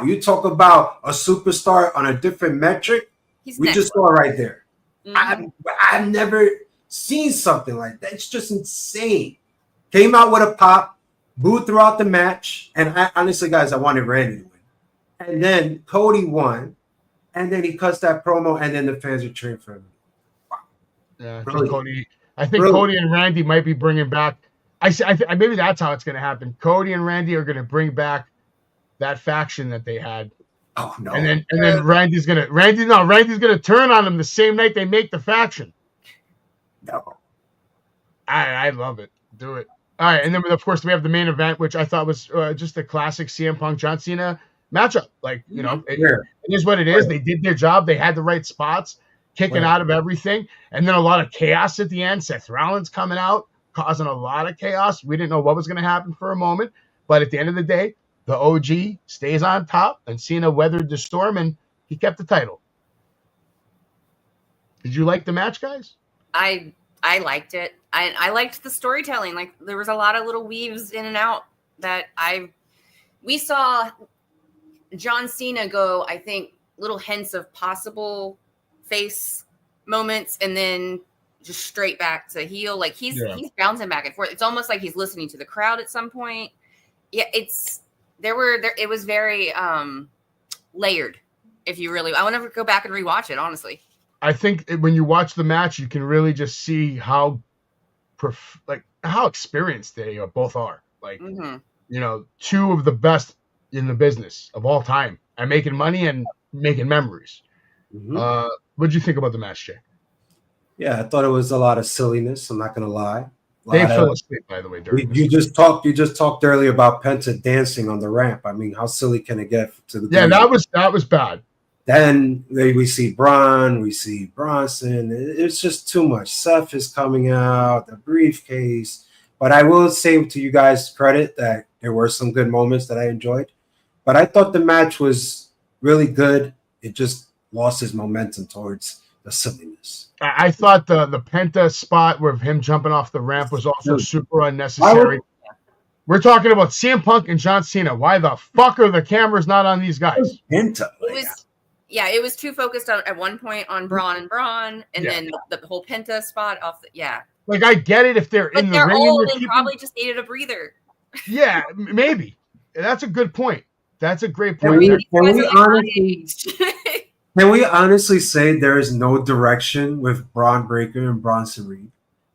Speaker 4: You talk about a superstar on a different metric. We just saw it right there. I've never seen something like that. It's just insane. Came out with a pop, booed throughout the match, and honestly, guys, I wanted Randy to win. And then Cody won, and then he cuts that promo, and then the fans are cheering for him. Wow.
Speaker 3: Yeah, I think Cody and Randy might be bringing back. Maybe that's how it's going to happen. Cody and Randy are going to bring back that faction that they had.
Speaker 4: Oh no!
Speaker 3: And then Randy's gonna turn on them the same night they make the faction.
Speaker 4: No.
Speaker 3: I love it. Do it. All right, and then of course we have the main event, which I thought was just a classic CM Punk John Cena matchup. Like, it is what it is. They did their job. They had the right spots, kicking out of everything, and then a lot of chaos at the end. Seth Rollins coming out, causing a lot of chaos. We didn't know what was going to happen for a moment, but at the end of the day, the OG stays on top, and Cena weathered the storm, and he kept the title. Did you like the match, guys?
Speaker 5: I liked it. I liked the storytelling. Like there was a lot of little weaves in and out that we saw John Cena go, I think, little hints of possible face moments and then just straight back to heel. Like he's bouncing back and forth. It's almost like he's listening to the crowd at some point. Yeah, it was very layered. If you really, I want to go back and rewatch it, honestly.
Speaker 3: I think when you watch the match, you can really just see how experienced they both are. Like, two of the best in the business of all time at making money and making memories. What did you think about the match, Jay?
Speaker 4: Yeah, I thought it was a lot of silliness. I'm not gonna lie.
Speaker 3: They fell asleep, by the way.
Speaker 4: You just talked earlier about Penta dancing on the ramp. I mean, how silly can it get to the?
Speaker 3: Yeah, that was bad.
Speaker 4: Then we see Braun, we see Bronson. It's just too much. Seth is coming out, the briefcase. But I will say to you guys' credit that there were some good moments that I enjoyed. But I thought the match was really good. It just lost its momentum towards the silliness.
Speaker 3: I thought the Penta spot with him jumping off the ramp was also super unnecessary. We're talking about CM Punk and John Cena. Why the fuck are the cameras not on these guys?
Speaker 4: Penta.
Speaker 5: It was too focused on at one point on Braun, and then the whole Penta spot off.
Speaker 3: Like I get it if they're in the ring. They're
Speaker 5: old and probably just needed a breather.
Speaker 3: Yeah, maybe. That's a good point. That's a great point.
Speaker 4: Can we honestly say there is no direction with Braun Breaker and Bronson Reed?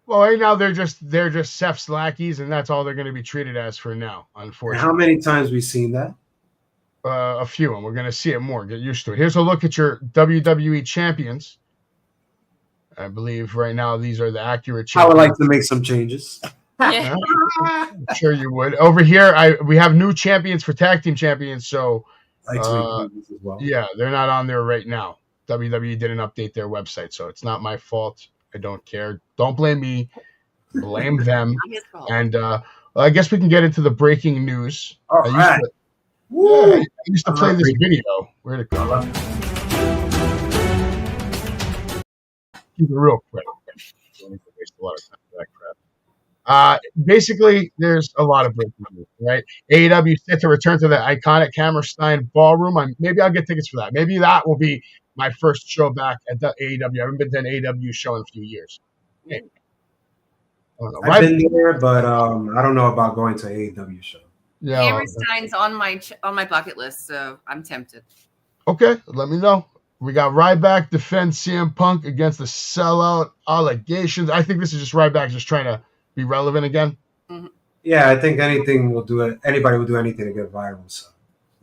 Speaker 3: Well, right now they're just Seth's lackeys, and that's all they're going to be treated as for now. Unfortunately,
Speaker 4: how many times we've seen that?
Speaker 3: A few, and we're going to see it more. Get used to it. Here's a look at your WWE champions. I believe right now these are the accurate champions.
Speaker 4: I would like to make some changes.
Speaker 5: Yeah.
Speaker 3: I'm sure you would. Over here, we have new champions for tag team champions. So,
Speaker 4: as well.
Speaker 3: Yeah, they're not on there right now. WWE didn't update their website, so it's not my fault. I don't care. Don't blame me. Blame them. And I guess we can get into the breaking news.
Speaker 4: All right.
Speaker 3: I used to play this video. Where'd it go? Keep it real quick. Don't need to waste a lot of time for that crap. Basically, there's a lot of breaking news, right? AEW set to return to the iconic Hammerstein Ballroom. Maybe I'll get tickets for that. Maybe that will be my first show back at the AEW. I haven't been to an AEW show in a few years. Maybe.
Speaker 4: I've been there, but I don't know about going to an AEW show.
Speaker 5: Yeah, Hammerstein's on my bucket list, so I'm tempted.
Speaker 3: Okay, let me know. We got Ryback defend CM Punk against the sellout allegations. I think this is just Ryback just trying to be relevant again.
Speaker 5: Mm-hmm.
Speaker 4: Yeah, I think anything will do it. Anybody will do anything to get viral. So.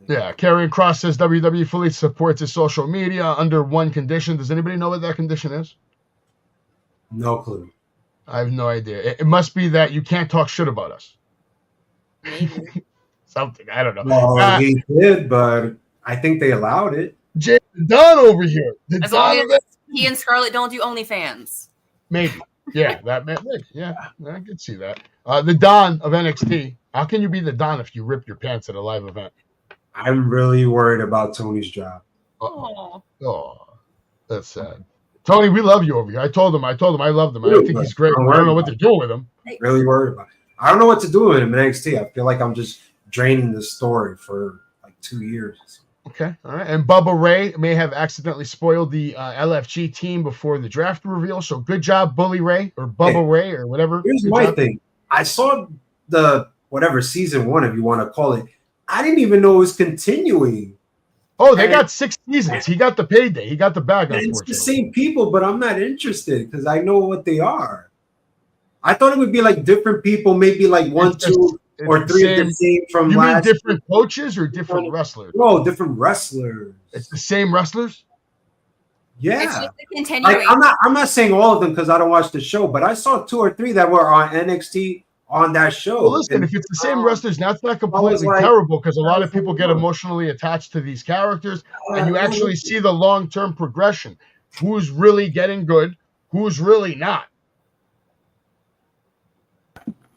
Speaker 3: Yeah, Karrion Kross says WWE fully supports his social media under one condition. Does anybody know what that condition is?
Speaker 4: No clue.
Speaker 3: I have no idea. It must be that you can't talk shit about us.
Speaker 5: Maybe.
Speaker 3: Something. I don't know.
Speaker 4: Well, he did, but I think they allowed it.
Speaker 3: Jay Don over here.
Speaker 5: As long as he and Scarlett don't do OnlyFans.
Speaker 3: Maybe. Yeah, yeah, I could see that. The Don of NXT. How can you be the Don if you rip your pants at a live event?
Speaker 4: I'm really worried about Tony's job.
Speaker 5: Oh,
Speaker 3: that's sad. Tony, we love you over here. I told him I loved him. I think he's great. I don't know what they're doing with him.
Speaker 4: Really worried about it. I don't know what to do with him in NXT. I feel like I'm just draining the story for like 2 years.
Speaker 3: Okay, all right. And Bubba Ray may have accidentally spoiled the LFG team before the draft reveal. So good job, Bully Ray or Bubba Ray or whatever.
Speaker 4: Here's my thing. I saw the whatever season 1, if you want to call it. I didn't even know it was continuing.
Speaker 3: Oh, they got 6 seasons. He got the payday. He got the bag.
Speaker 4: It's the same people, but I'm not interested because I know what they are. I thought it would be like different people, maybe like 1, 2, or 3 of the same from
Speaker 3: you
Speaker 4: last.
Speaker 3: You mean different coaches or different wrestlers?
Speaker 4: No, different wrestlers.
Speaker 3: It's the same wrestlers?
Speaker 4: Yeah.
Speaker 5: It's just a continuation.
Speaker 4: I'm not saying all of them because I don't watch the show, but I saw 2 or 3 that were on NXT on that show.
Speaker 3: Well, listen, if it's the same wrestlers, that's not completely terrible because a lot of people get emotionally attached to these characters, and you actually see the long-term progression. Who's really getting good? Who's really not?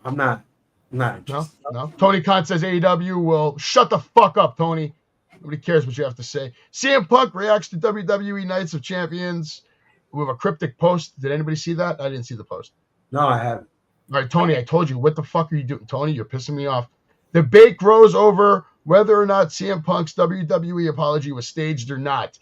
Speaker 4: I'm not interested.
Speaker 3: No. Tony Khan says AEW will shut the fuck up, Tony. Nobody cares what you have to say. CM Punk reacts to WWE Nights of Champions with a cryptic post. Did anybody see that? I didn't see the post.
Speaker 4: No, I haven't.
Speaker 3: All right, Tony, I told you. What the fuck are you doing? Tony, you're pissing me off. Debate grows over whether or not CM Punk's WWE apology was staged or not.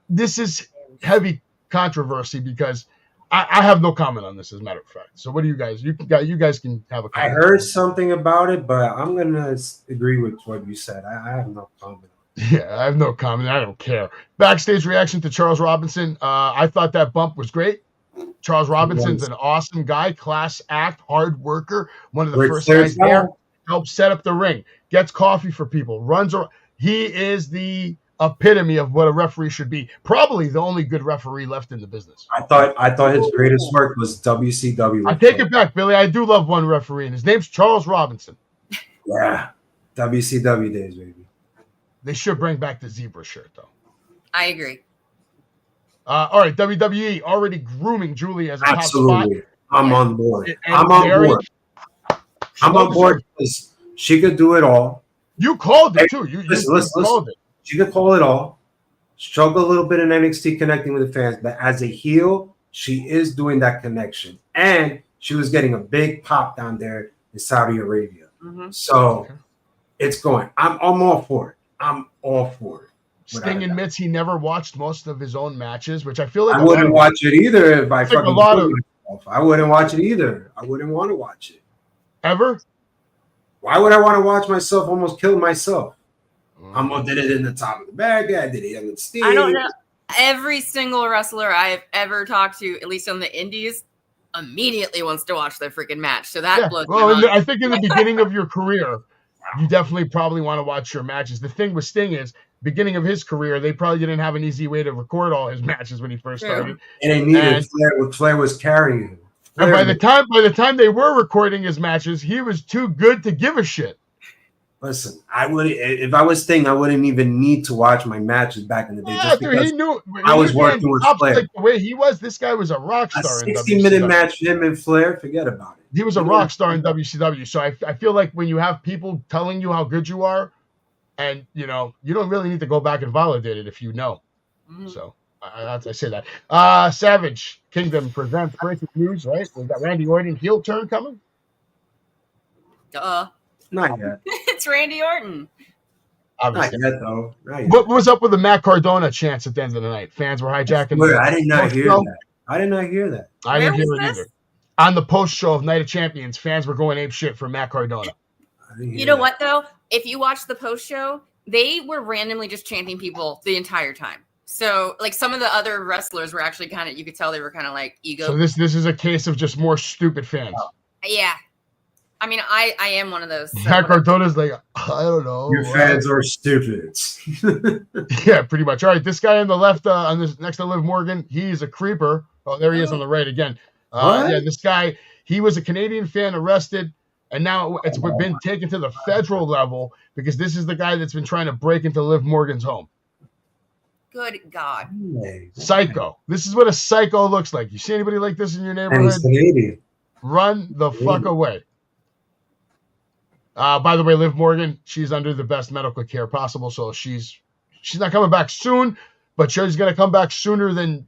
Speaker 3: This is heavy controversy because I have no comment on this, as a matter of fact. So what do you guys? You guys can have a comment.
Speaker 4: I heard something about it, but I'm going to agree with what you said. I have no comment.
Speaker 3: Yeah, I have no comment. I don't care. Backstage reaction to Charles Robinson. I thought that bump was great. Charles Robinson's an awesome guy, class act, hard worker, one of the first guys there. Helps set up the ring, gets coffee for people, runs around. He is the epitome of what a referee should be. Probably the only good referee left in the business.
Speaker 4: I thought his greatest work was WCW.
Speaker 3: I take it back, Billy. I do love one referee, and his name's Charles Robinson.
Speaker 4: Yeah, WCW days, baby.
Speaker 3: They should bring back the zebra shirt, though.
Speaker 5: I agree.
Speaker 3: All right, WWE already grooming Julie as a top spot.
Speaker 4: I'm on board. I'm on board because she could do it all.
Speaker 3: You called it, too. You called it.
Speaker 4: She could call it all. Struggle a little bit in NXT connecting with the fans, but as a heel, she is doing that connection. And she was getting a big pop down there in Saudi Arabia. Mm-hmm. So it's going. I'm all for it. I'm all for it.
Speaker 3: Sting admits he never watched most of his own matches, which I feel like
Speaker 4: I wouldn't watch it either if I fucking myself. I wouldn't watch it either. I wouldn't want to watch it.
Speaker 3: Ever?
Speaker 4: Why would I want to watch myself almost kill myself? I did it in the top of the bag. I did it on the stage.
Speaker 5: I don't know. Every single wrestler I have ever talked to, at least on the indies, immediately wants to watch their freaking match. So that blows my mind.
Speaker 3: I think in the beginning of your career, you definitely probably want to watch your matches. The thing with Sting is, beginning of his career, they probably didn't have an easy way to record all his matches when he first started.
Speaker 4: And they needed Flair. Flair was carrying him.
Speaker 3: And by the time they were recording his matches, he was too good to give a shit.
Speaker 4: Listen, if I was Sting, I wouldn't even need to watch my matches back in the day.
Speaker 3: Yeah, dude, he knew.
Speaker 4: I was working with Flair.
Speaker 3: Like the way he was, this guy was a rock star.
Speaker 4: A 60-minute match, him and Flair, forget about it.
Speaker 3: He was a rock star in WCW. So I feel like when you have people telling you how good you are, and you don't really need to go back and validate it if you know. So I say that. Savage Kingdom presents breaking news. Right? We got Randy Orton heel turn coming.
Speaker 5: Duh.
Speaker 4: Not yet.
Speaker 5: It's Randy Orton.
Speaker 3: Obviously.
Speaker 4: Not yet, though. Not yet.
Speaker 3: What was up with the Matt Cardona chants at the end of the night? Fans were hijacking.
Speaker 4: I did not hear that. I did not hear that.
Speaker 3: I didn't hear it either. On the post show of Night of Champions, fans were going ape shit for Matt Cardona.
Speaker 5: You know what, though? If you watch the post show, they were randomly just chanting people the entire time. So, like, some of the other wrestlers were actually kind of, you could tell they were kind of like ego.
Speaker 3: So this is a case of just more stupid fans.
Speaker 5: Yeah. I mean, I am one of those. So
Speaker 3: Matt Cardona's like, I don't know.
Speaker 4: Your fans are stupid.
Speaker 3: Yeah, pretty much. All right, this guy on the left, on this next to Liv Morgan, he's a creeper. Oh, there he is on the right again. Yeah, this guy, he was a Canadian fan arrested, and now it's been taken to the federal level because this is the guy that's been trying to break into Liv Morgan's home.
Speaker 5: Good God.
Speaker 3: Psycho. This is what a psycho looks like. You see anybody like this in your neighborhood?
Speaker 4: And he's Canadian.
Speaker 3: Run the fuck away. By the way, Liv Morgan, she's under the best medical care possible, so she's not coming back soon, but she's going to come back sooner than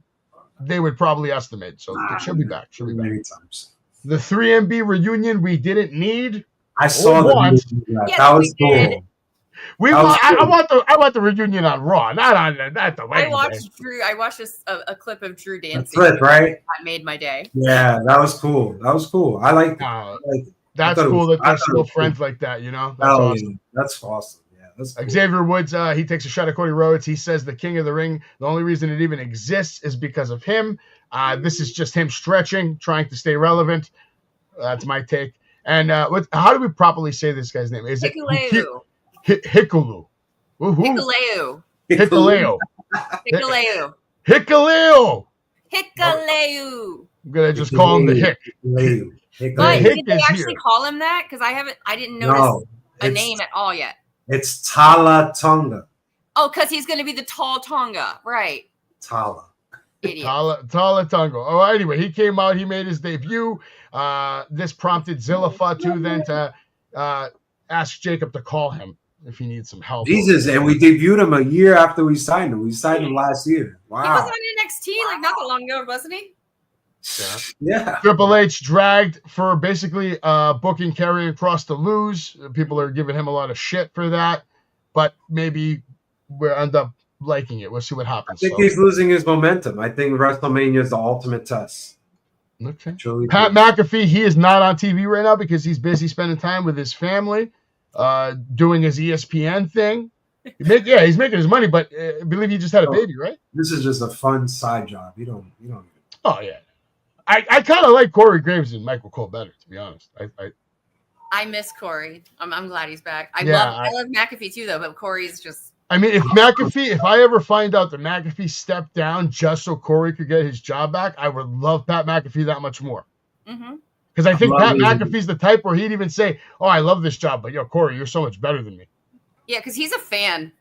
Speaker 3: they would probably estimate. So she'll be back. She'll be back.
Speaker 4: Many times.
Speaker 3: The 3MB reunion we didn't need.
Speaker 4: I saw that.
Speaker 5: Yes,
Speaker 4: that was cool.
Speaker 3: I want the reunion on Raw, not on the
Speaker 5: I watched Drew. I watched a clip of Drew dancing.
Speaker 4: Clip, right?
Speaker 5: That made my day.
Speaker 4: Yeah, that was cool. I like
Speaker 3: that's cool that they're still friends like that, That's awesome.
Speaker 4: Yeah. That's awesome. Yeah, that's cool.
Speaker 3: Xavier Woods, he takes a shot at Cody Rhodes. He says the King of the Ring, the only reason it even exists is because of him. This is just him stretching, trying to stay relevant. That's my take. And how do we properly say this guy's name? Is it
Speaker 5: Hikuleu?
Speaker 3: Hikuleu.
Speaker 5: Hikuleu.
Speaker 3: Hikuleu.
Speaker 5: Hikuleu.
Speaker 3: Hikuleu.
Speaker 5: Hikuleu.
Speaker 3: I'm gonna just call him the Hick.
Speaker 5: But did they actually call him that? Because I didn't notice a name at all yet.
Speaker 4: It's Tala Tonga.
Speaker 5: Oh, because he's going to be the tall Tonga, right?
Speaker 4: Tala.
Speaker 5: Idiot.
Speaker 3: Tala Tonga. Oh, anyway, he came out. He made his debut. This prompted Zilla Fatu then to ask Jacob to call him if he needs some help.
Speaker 4: Jesus, and we debuted him a year after we signed him. We signed him last year. Wow.
Speaker 5: He was on NXT like not that long ago, wasn't he?
Speaker 4: Yeah.
Speaker 3: Triple H dragged for basically booking Karrion Kross to lose. People are giving him a lot of shit for that, but maybe we'll end up liking it. We'll see what happens.
Speaker 4: I think he's losing his momentum. I think WrestleMania is the ultimate test.
Speaker 3: Okay. Pat McAfee, he is not on TV right now because he's busy spending time with his family, doing his ESPN thing. He's making his money, but I believe he just had a baby, right?
Speaker 4: This is just a fun side job. You don't.
Speaker 3: Oh yeah. I kind of like Corey Graves and Michael Cole better, to be honest.
Speaker 5: I miss Corey. I'm glad he's back. I love McAfee too, though, but Corey's just.
Speaker 3: I mean, if I ever find out that McAfee stepped down just so Corey could get his job back, I would love Pat McAfee that much more. Because I think Pat McAfee's the type where he'd even say, "Oh, I love this job, but Corey, you're so much better than me."
Speaker 5: Yeah, because he's a fan.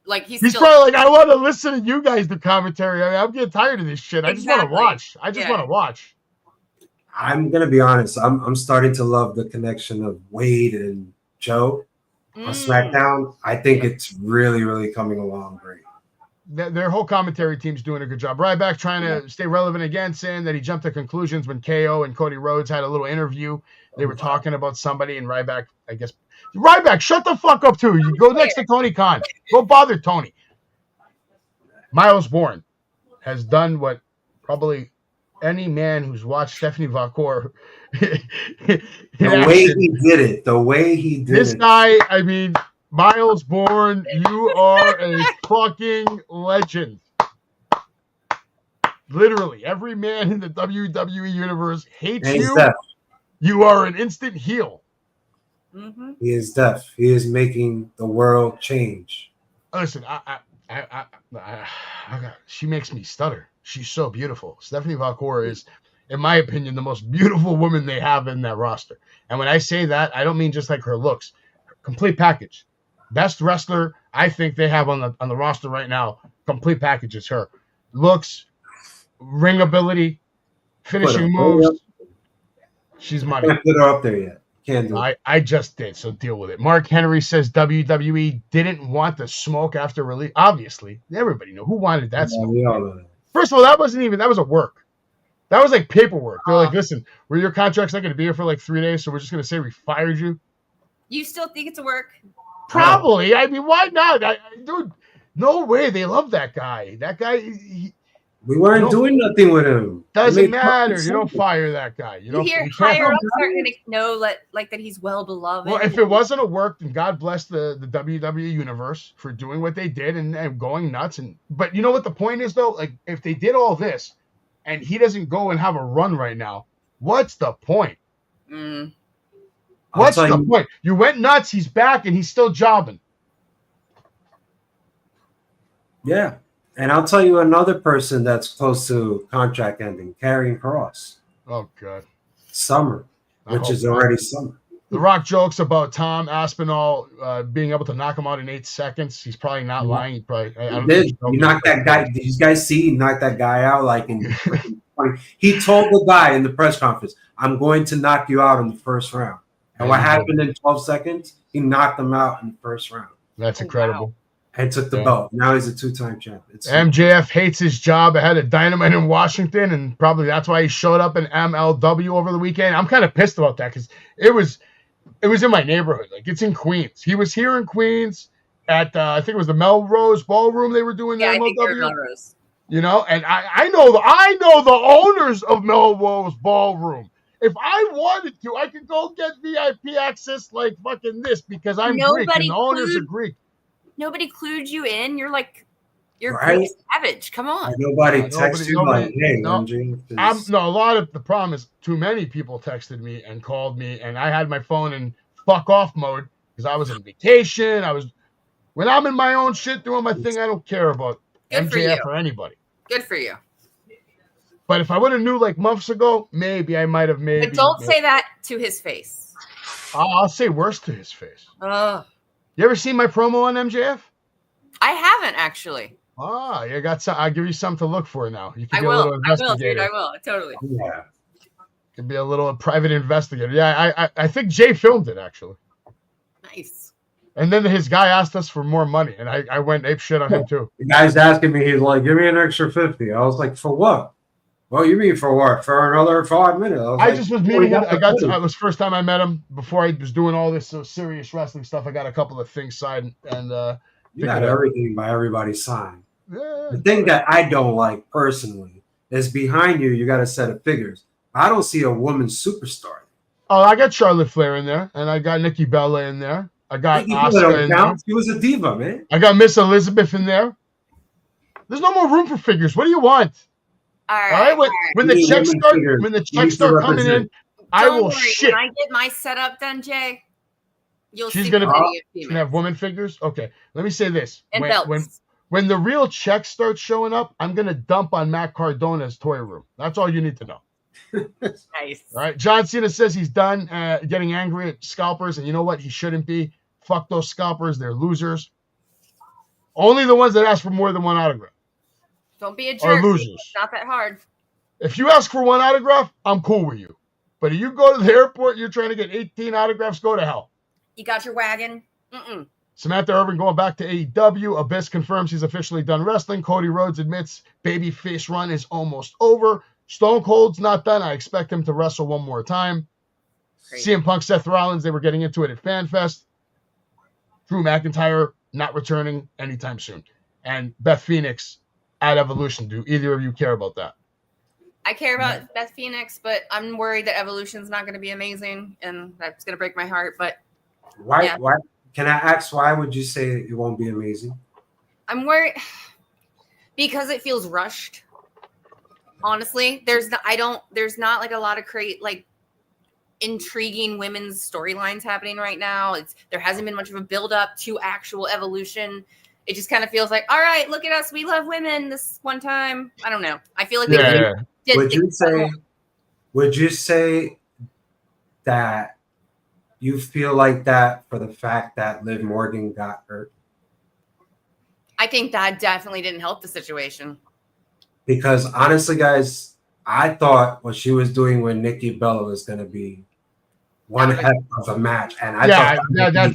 Speaker 5: Like he's
Speaker 3: probably like, I want to listen to you guys do commentary. I mean, I'm getting tired of this shit. I just want to watch. I just want to watch.
Speaker 4: I'm gonna be honest. I'm starting to love the connection of Wade and Joe on SmackDown. I think it's really, really coming along great.
Speaker 3: Their whole commentary team's doing a good job. Ryback trying to stay relevant again, saying that he jumped to conclusions when KO and Cody Rhodes had a little interview. They were talking about somebody, and Ryback, I guess, shut the fuck up too. You go next to Tony Khan. Go bother Tony. Miles Bourne has done what probably any man who's watched Stephanie Vacour
Speaker 4: the way he did it.
Speaker 3: This guy, I mean, Miles Bourne, you are a fucking legend. Literally, every man in the WWE universe hates you.
Speaker 4: Deaf.
Speaker 3: You are an instant heel.
Speaker 4: He is deaf. He is making the world change.
Speaker 3: Listen, she makes me stutter. She's so beautiful. Stephanie Vacour is, in my opinion, the most beautiful woman they have in that roster. And when I say that, I don't mean just like her looks. Complete package. Best wrestler I think they have on the roster right now. Complete package is her. Looks, ring ability, finishing moves. She's money.
Speaker 4: Can't put her up there yet. Can't do it.
Speaker 3: I just did, so deal with it. Mark Henry says WWE didn't want the smoke after release. Obviously, everybody knew who wanted that smoke.
Speaker 4: We all know that.
Speaker 3: First of all, that was a work. That was like paperwork. They're like, listen, your contract's not going to be here for like 3 days, so we're just going to say we fired you.
Speaker 5: You still think it's a work?
Speaker 3: Probably. I mean, why not? Dude, no way. They love that guy. That guy.
Speaker 4: We weren't doing nothing with him.
Speaker 3: Doesn't matter. You don't fire that guy. You
Speaker 5: hear higher ups are going to know like that he's well beloved.
Speaker 3: Well, if it wasn't a work, then God bless the WWE universe for doing what they did and going nuts. But you know what the point is though? Like if they did all this, and he doesn't go and have a run right now, what's the point? What's the point? You went nuts. He's back and he's still jobbing.
Speaker 4: Yeah. And I'll tell you another person that's close to contract ending, Karrion Kross.
Speaker 3: Oh, God.
Speaker 4: Summer, which is already summer.
Speaker 3: The Rock jokes about Tom Aspinall being able to knock him out in 8 seconds. He's probably not lying. He probably
Speaker 4: did. He knocked that guy. Did you guys see? He knocked that guy out like in 20. He told the guy in the press conference, "I'm going to knock you out in the first round." And what happened in 12 seconds? He knocked him out in the first round.
Speaker 3: That's incredible.
Speaker 5: Wow.
Speaker 4: And took the belt. Now he's a 2-time champion.
Speaker 3: MJF hates his job ahead of Dynamite in Washington, and probably that's why he showed up in MLW over the weekend. I'm kind of pissed about that because it was in my neighborhood. Like it's in Queens. He was here in Queens at I think it was the Melrose Ballroom they were doing the MLW. I think they're Melrose. You know, and I know the owners of Melrose Ballroom. If I wanted to, I could go get VIP access like fucking this because I'm Greek and the owners are Greek.
Speaker 5: Nobody clued you in. You're right? Savage. Come on.
Speaker 4: Nobody texted you like, hey,
Speaker 3: a lot of the problem is too many people texted me and called me, and I had my phone in fuck off mode because I was on vacation. When I'm in my own shit doing my thing, I don't care about MJF or anybody.
Speaker 5: Good for you.
Speaker 3: But if I would have knew like months ago, maybe I might have made.
Speaker 5: But don't say that to his face.
Speaker 3: I'll say worse to his face. You ever seen my promo on MJF?
Speaker 5: I haven't actually.
Speaker 3: You got some. I'll give you something to look for now. You can
Speaker 5: be a little investigator. I will, totally.
Speaker 4: Yeah.
Speaker 3: You can be a little private investigator. Yeah, I think Jay filmed it actually.
Speaker 5: Nice.
Speaker 3: And then his guy asked us for more money, and I went ape shit on him too.
Speaker 4: The guy's asking me, he's like, give me an extra 50. I was like, for what? Well, you mean for what? For another 5 minutes?
Speaker 3: I just was meeting him. It was first time I met him before I was doing all this serious wrestling stuff. I got a couple of things signed, and
Speaker 4: you got everything by everybody's sign.
Speaker 3: Yeah.
Speaker 4: The thing that I don't like personally is behind you. You got a set of figures. I don't see a woman superstar.
Speaker 3: Oh, I got Charlotte Flair in there, and I got Nikki Bella in there. I got Asuka in there.
Speaker 4: She was a diva, man.
Speaker 3: I got Miss Elizabeth in there. There's no more room for figures. What do you want?
Speaker 5: All right.
Speaker 3: When the checks start coming in, I will shit.
Speaker 5: When I get my setup done, Jay,
Speaker 3: She's gonna have woman figures. Okay, let me say this.
Speaker 5: And belts.
Speaker 3: When the real checks start showing up, I'm gonna dump on Matt Cardona's toy room. That's all you need to know.
Speaker 5: Nice.
Speaker 3: All right. John Cena says he's done getting angry at scalpers, and you know what? He shouldn't be. Fuck those scalpers. They're losers. Only the ones that ask for more than one autograph.
Speaker 5: Don't be a jerk.
Speaker 3: Are losers.
Speaker 5: It's not that hard.
Speaker 3: If you ask for one autograph, I'm cool with you. But if you go to the airport, you're trying to get 18 autographs, go to hell.
Speaker 5: You got your wagon?
Speaker 3: Samantha Irvin going back to AEW. Abyss confirms he's officially done wrestling. Cody Rhodes admits babyface run is almost over. Stone Cold's not done. I expect him to wrestle one more time. Crazy. CM Punk, Seth Rollins, they were getting into it at FanFest. Drew McIntyre not returning anytime soon. And Beth Phoenix at Evolution. Do either of you care about that?
Speaker 5: I care about Beth Phoenix, but I'm worried that Evolution's not going to be amazing, and that's going to break my heart. But
Speaker 4: why? Can I ask why would you say it won't be amazing?
Speaker 5: I'm worried because it feels rushed. Honestly, there's not like a lot of intriguing women's storylines happening right now. There hasn't been much of a build up to actual Evolution. It just kind of feels like, all right, look at us, we love women this one time. I don't know. I feel like
Speaker 4: Would you say that you feel like that for the fact that Liv Morgan got hurt?
Speaker 5: I think that definitely didn't help the situation.
Speaker 4: Because honestly, guys, I thought what she was doing with Nikki Bella was going to be one heck of a match, and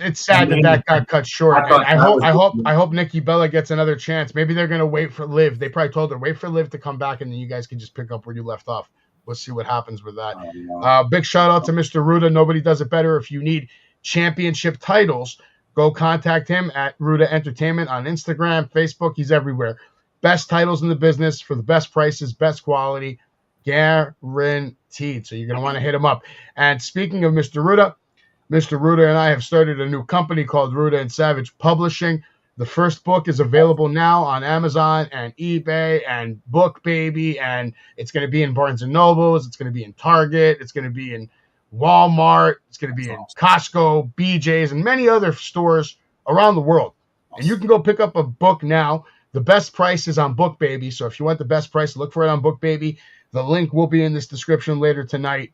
Speaker 3: it's sad that got cut short. I hope Nikki Bella gets another chance. Maybe they're going to wait for Liv. They probably told her wait for Liv to come back, and then you guys can just pick up where you left off. We'll see what happens with that. Big shout out to Mr. Ruda. Nobody does it better. If you need championship titles, go contact him at Ruda Entertainment on Instagram, Facebook. He's everywhere. Best titles in the business for the best prices, best quality, guaranteed. So you're going to want to hit him up. And speaking of Mr. Ruda and I have started a new company called Ruda and Savage Publishing. The first book is available now on Amazon and eBay and BookBaby, and it's going to be in Barnes & Nobles. It's going to be in Target. It's going to be in Walmart. It's going to be in Costco, BJ's, and many other stores around the world. And you can go pick up a book now. The best price is on BookBaby, so if you want the best price, look for it on BookBaby. The link will be in this description later tonight.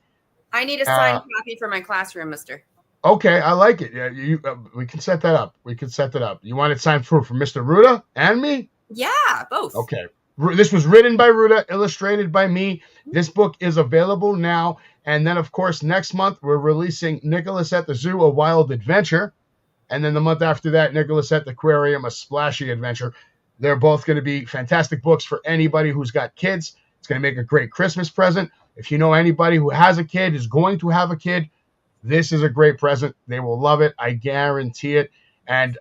Speaker 5: I need a signed copy for my classroom, mister.
Speaker 3: Okay, I like it. Yeah, we can set that up. You want it signed for Mr. Ruda and me?
Speaker 5: Yeah, both.
Speaker 3: Okay. This was written by Ruda, illustrated by me. This book is available now. And then, of course, next month, we're releasing Nicholas at the Zoo, A Wild Adventure. And then the month after that, Nicholas at the Aquarium, A Splashy Adventure. They're both going to be fantastic books for anybody who's got kids. It's going to make a great Christmas present. If you know anybody who has a kid, is going to have a kid, this is a great present. They will love it. I guarantee it. And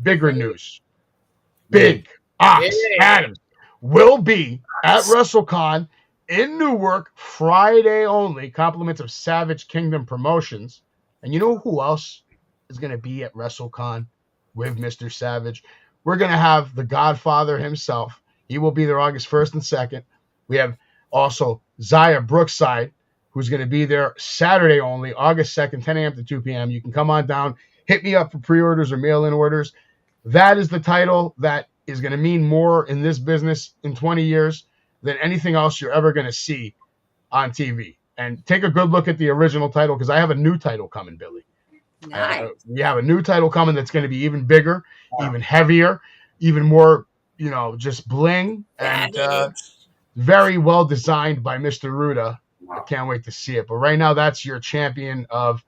Speaker 3: bigger news. Big Ox Adams will be at WrestleCon in Newark Friday only. Compliments of Savage Kingdom Promotions. And you know who else is going to be at WrestleCon with Mr. Savage? We're going to have the Godfather himself. He will be there August 1st and 2nd. We have also Zaya Brookside, who's going to be there Saturday only, August 2nd, 10 a.m. to 2 p.m. You can come on down. Hit me up for pre-orders or mail-in orders. That is the title that is going to mean more in this business in 20 years than anything else you're ever going to see on TV. And take a good look at the original title, because I have a new title coming, Billie.
Speaker 5: Nice.
Speaker 3: We have a new title coming that's going to be even bigger, even heavier, even more, just bling, and very well designed by Mr. Ruda. I can't wait to see it. But right now, that's your champion of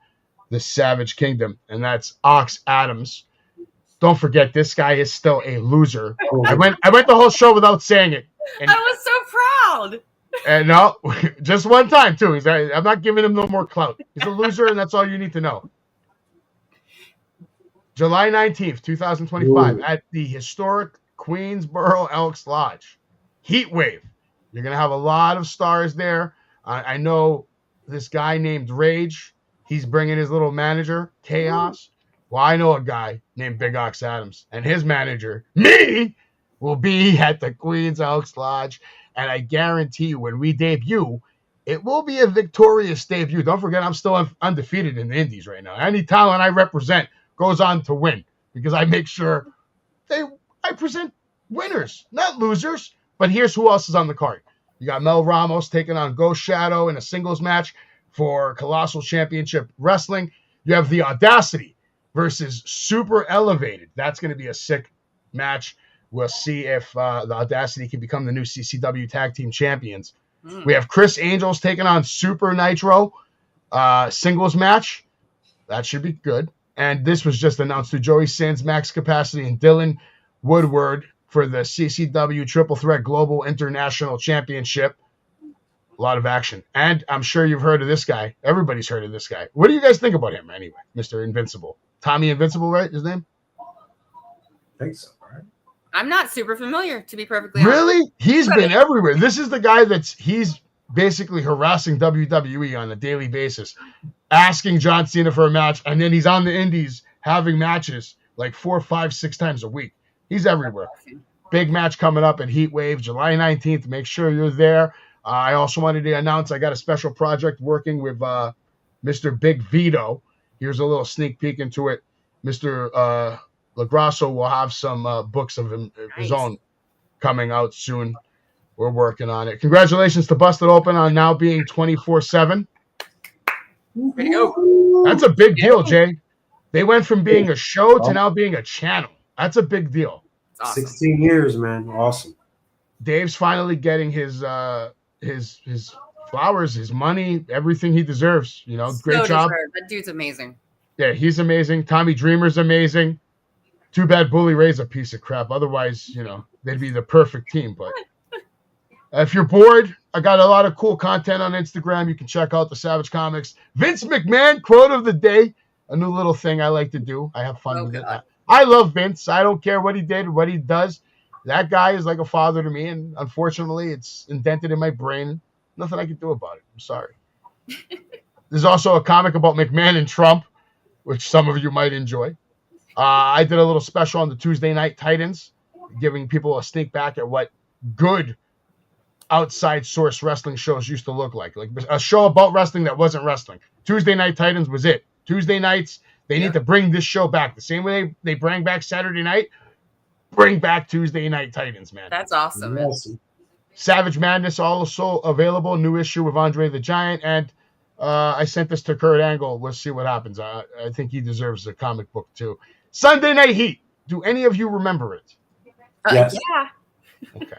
Speaker 3: the Savage Kingdom, and that's Ox Adams. Don't forget, this guy is still a loser. I went the whole show without saying it. And
Speaker 5: I was so proud.
Speaker 3: And no, just one time too. I'm not giving him no more clout. He's a loser, and that's all you need to know. July 19th, 2025, at the historic Queensboro Elks Lodge. Heat Wave. You're going to have a lot of stars there. I know this guy named Rage. He's bringing his little manager, Chaos. Well, I know a guy named Big Ox Adams, and his manager, me, will be at the Queens Elks Lodge. And I guarantee you, when we debut, it will be a victorious debut. Don't forget, I'm still undefeated in the Indies right now. Any talent I represent goes on to win because I make sure I present winners, not losers. But here's who else is on the card. You got Mel Ramos taking on Ghost Shadow in a singles match for Colossal Championship Wrestling. You have The Audacity versus Super Elevated. That's going to be a sick match. We'll see if The Audacity can become the new CCW Tag Team Champions. We have Chris Angels taking on Super Nitro singles match. That should be good. And this was just announced to Joey Sands, Max Capacity, and Dylan Woodward for the CCW Triple Threat Global International Championship. A lot of action. And I'm sure you've heard of this guy. Everybody's heard of this guy. What do you guys think about him anyway, Mr. Invincible? Tommy Invincible, right? His name?
Speaker 4: I think so, right?
Speaker 5: I'm not super familiar, to be perfectly honest.
Speaker 3: Really? He's been everywhere. This is the guy he's basically harassing WWE on a daily basis, asking John Cena for a match, and then he's on the indies having matches like 4, 5, 6 times a week. He's everywhere. Big match coming up at Heat Wave, July 19th. Make sure you're there. I also wanted to announce I got a special project working with Mr. Big Vito. Here's a little sneak peek into it. Mr. LaGrasso will have some books of his own coming out soon. We're working on it. Congratulations to Busted Open on now being 24/7.
Speaker 5: Way to go.
Speaker 3: That's a big deal, Jay. They went from being a show to now being a channel. That's a big deal.
Speaker 5: Awesome.
Speaker 4: 16 years, man. Awesome.
Speaker 3: Dave's finally getting his flowers, his money, everything he deserves. You know, great job.
Speaker 5: Deserved. That dude's amazing.
Speaker 3: Yeah, he's amazing. Tommy Dreamer's amazing. Too bad Bully Ray's a piece of crap. Otherwise, you know, they'd be the perfect team. But if you're bored, I got a lot of cool content on Instagram. You can check out the Savage Comics. Vince McMahon, quote of the day. A new little thing I like to do. I have fun with it. I love Vince. I don't care what he did, what he does. That guy is like a father to me, and unfortunately, it's indented in my brain. Nothing I can do about it. I'm sorry. There's also a comic about McMahon and Trump, which some of you might enjoy. I did a little special on the Tuesday Night Titans, giving people a sneak back at what good outside source wrestling shows used to look like a show about wrestling that wasn't wrestling. Tuesday Night Titans was it. Tuesday nights, they need to bring this show back. The same way they bring back Saturday night, bring back Tuesday Night Titans, man.
Speaker 5: That's awesome.
Speaker 3: Savage Madness also available, new issue with Andre the Giant, and I sent this to Kurt Angle. Let's see what happens. I think he deserves a comic book too. Sunday Night Heat. Do any of you remember it?
Speaker 4: Yes.
Speaker 5: Yeah.
Speaker 3: Okay.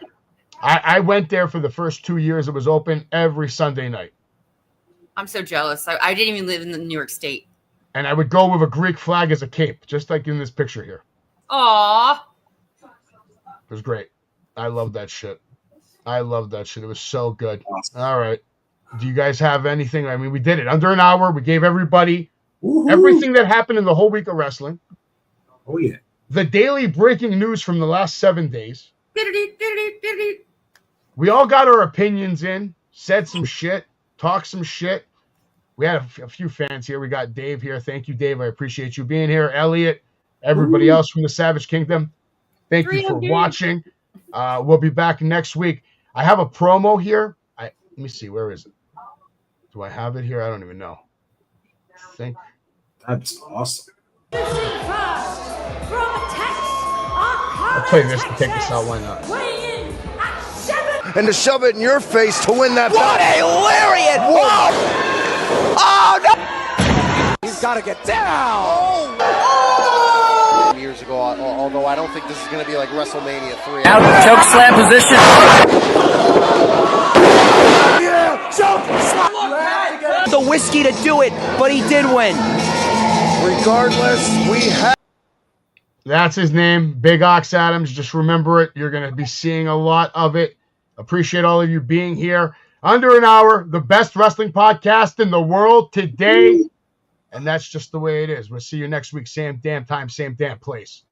Speaker 3: I went there for the first 2 years it was open every Sunday night.
Speaker 5: I'm so jealous. I didn't even live in the New York State.
Speaker 3: And I would go with a Greek flag as a cape, just like in this picture here.
Speaker 5: Aw.
Speaker 3: It was great. I love that shit. It was so good. All right. Do you guys have anything? I mean, we did it under an hour. We gave everybody everything that happened in the whole week of wrestling.
Speaker 4: Oh, yeah.
Speaker 3: The daily breaking news from the last 7 days. We all got our opinions in, said some shit, talked some shit. We had a few fans here. We got Dave here. Thank you, Dave. I appreciate you being here. Elliot, everybody else from the Savage Kingdom. Thank you for watching. We'll be back next week. I have a promo here. Let me see. Where is it? Do I have it here? I don't even know. I think.
Speaker 4: That's awesome.
Speaker 3: I'll play this to take this out. Why not?
Speaker 6: And to shove it in your face to win that
Speaker 7: What a lariat! Whoa! Oh, no! He's got to get down!
Speaker 6: Oh. Years ago, although I don't think this is going to be like WrestleMania 3.
Speaker 8: Out choke slam position.
Speaker 7: Yeah! Choke slam!
Speaker 8: The whiskey to do it, but he did win.
Speaker 6: Regardless, we have.
Speaker 3: That's his name, Big Ox Adams. Just remember it. You're going to be seeing a lot of it. Appreciate all of you being here. Under an hour, the best wrestling podcast in the world today. And that's just the way it is. We'll see you next week. Same damn time, same damn place.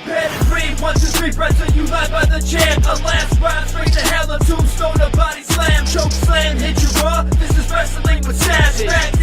Speaker 1: Pedigree, 1, 2, 3, wrestle you live by the champ. A last ride, straight to hell, a tombstone, a body slam. Choke slam, hit you raw, this is wrestling with Savage.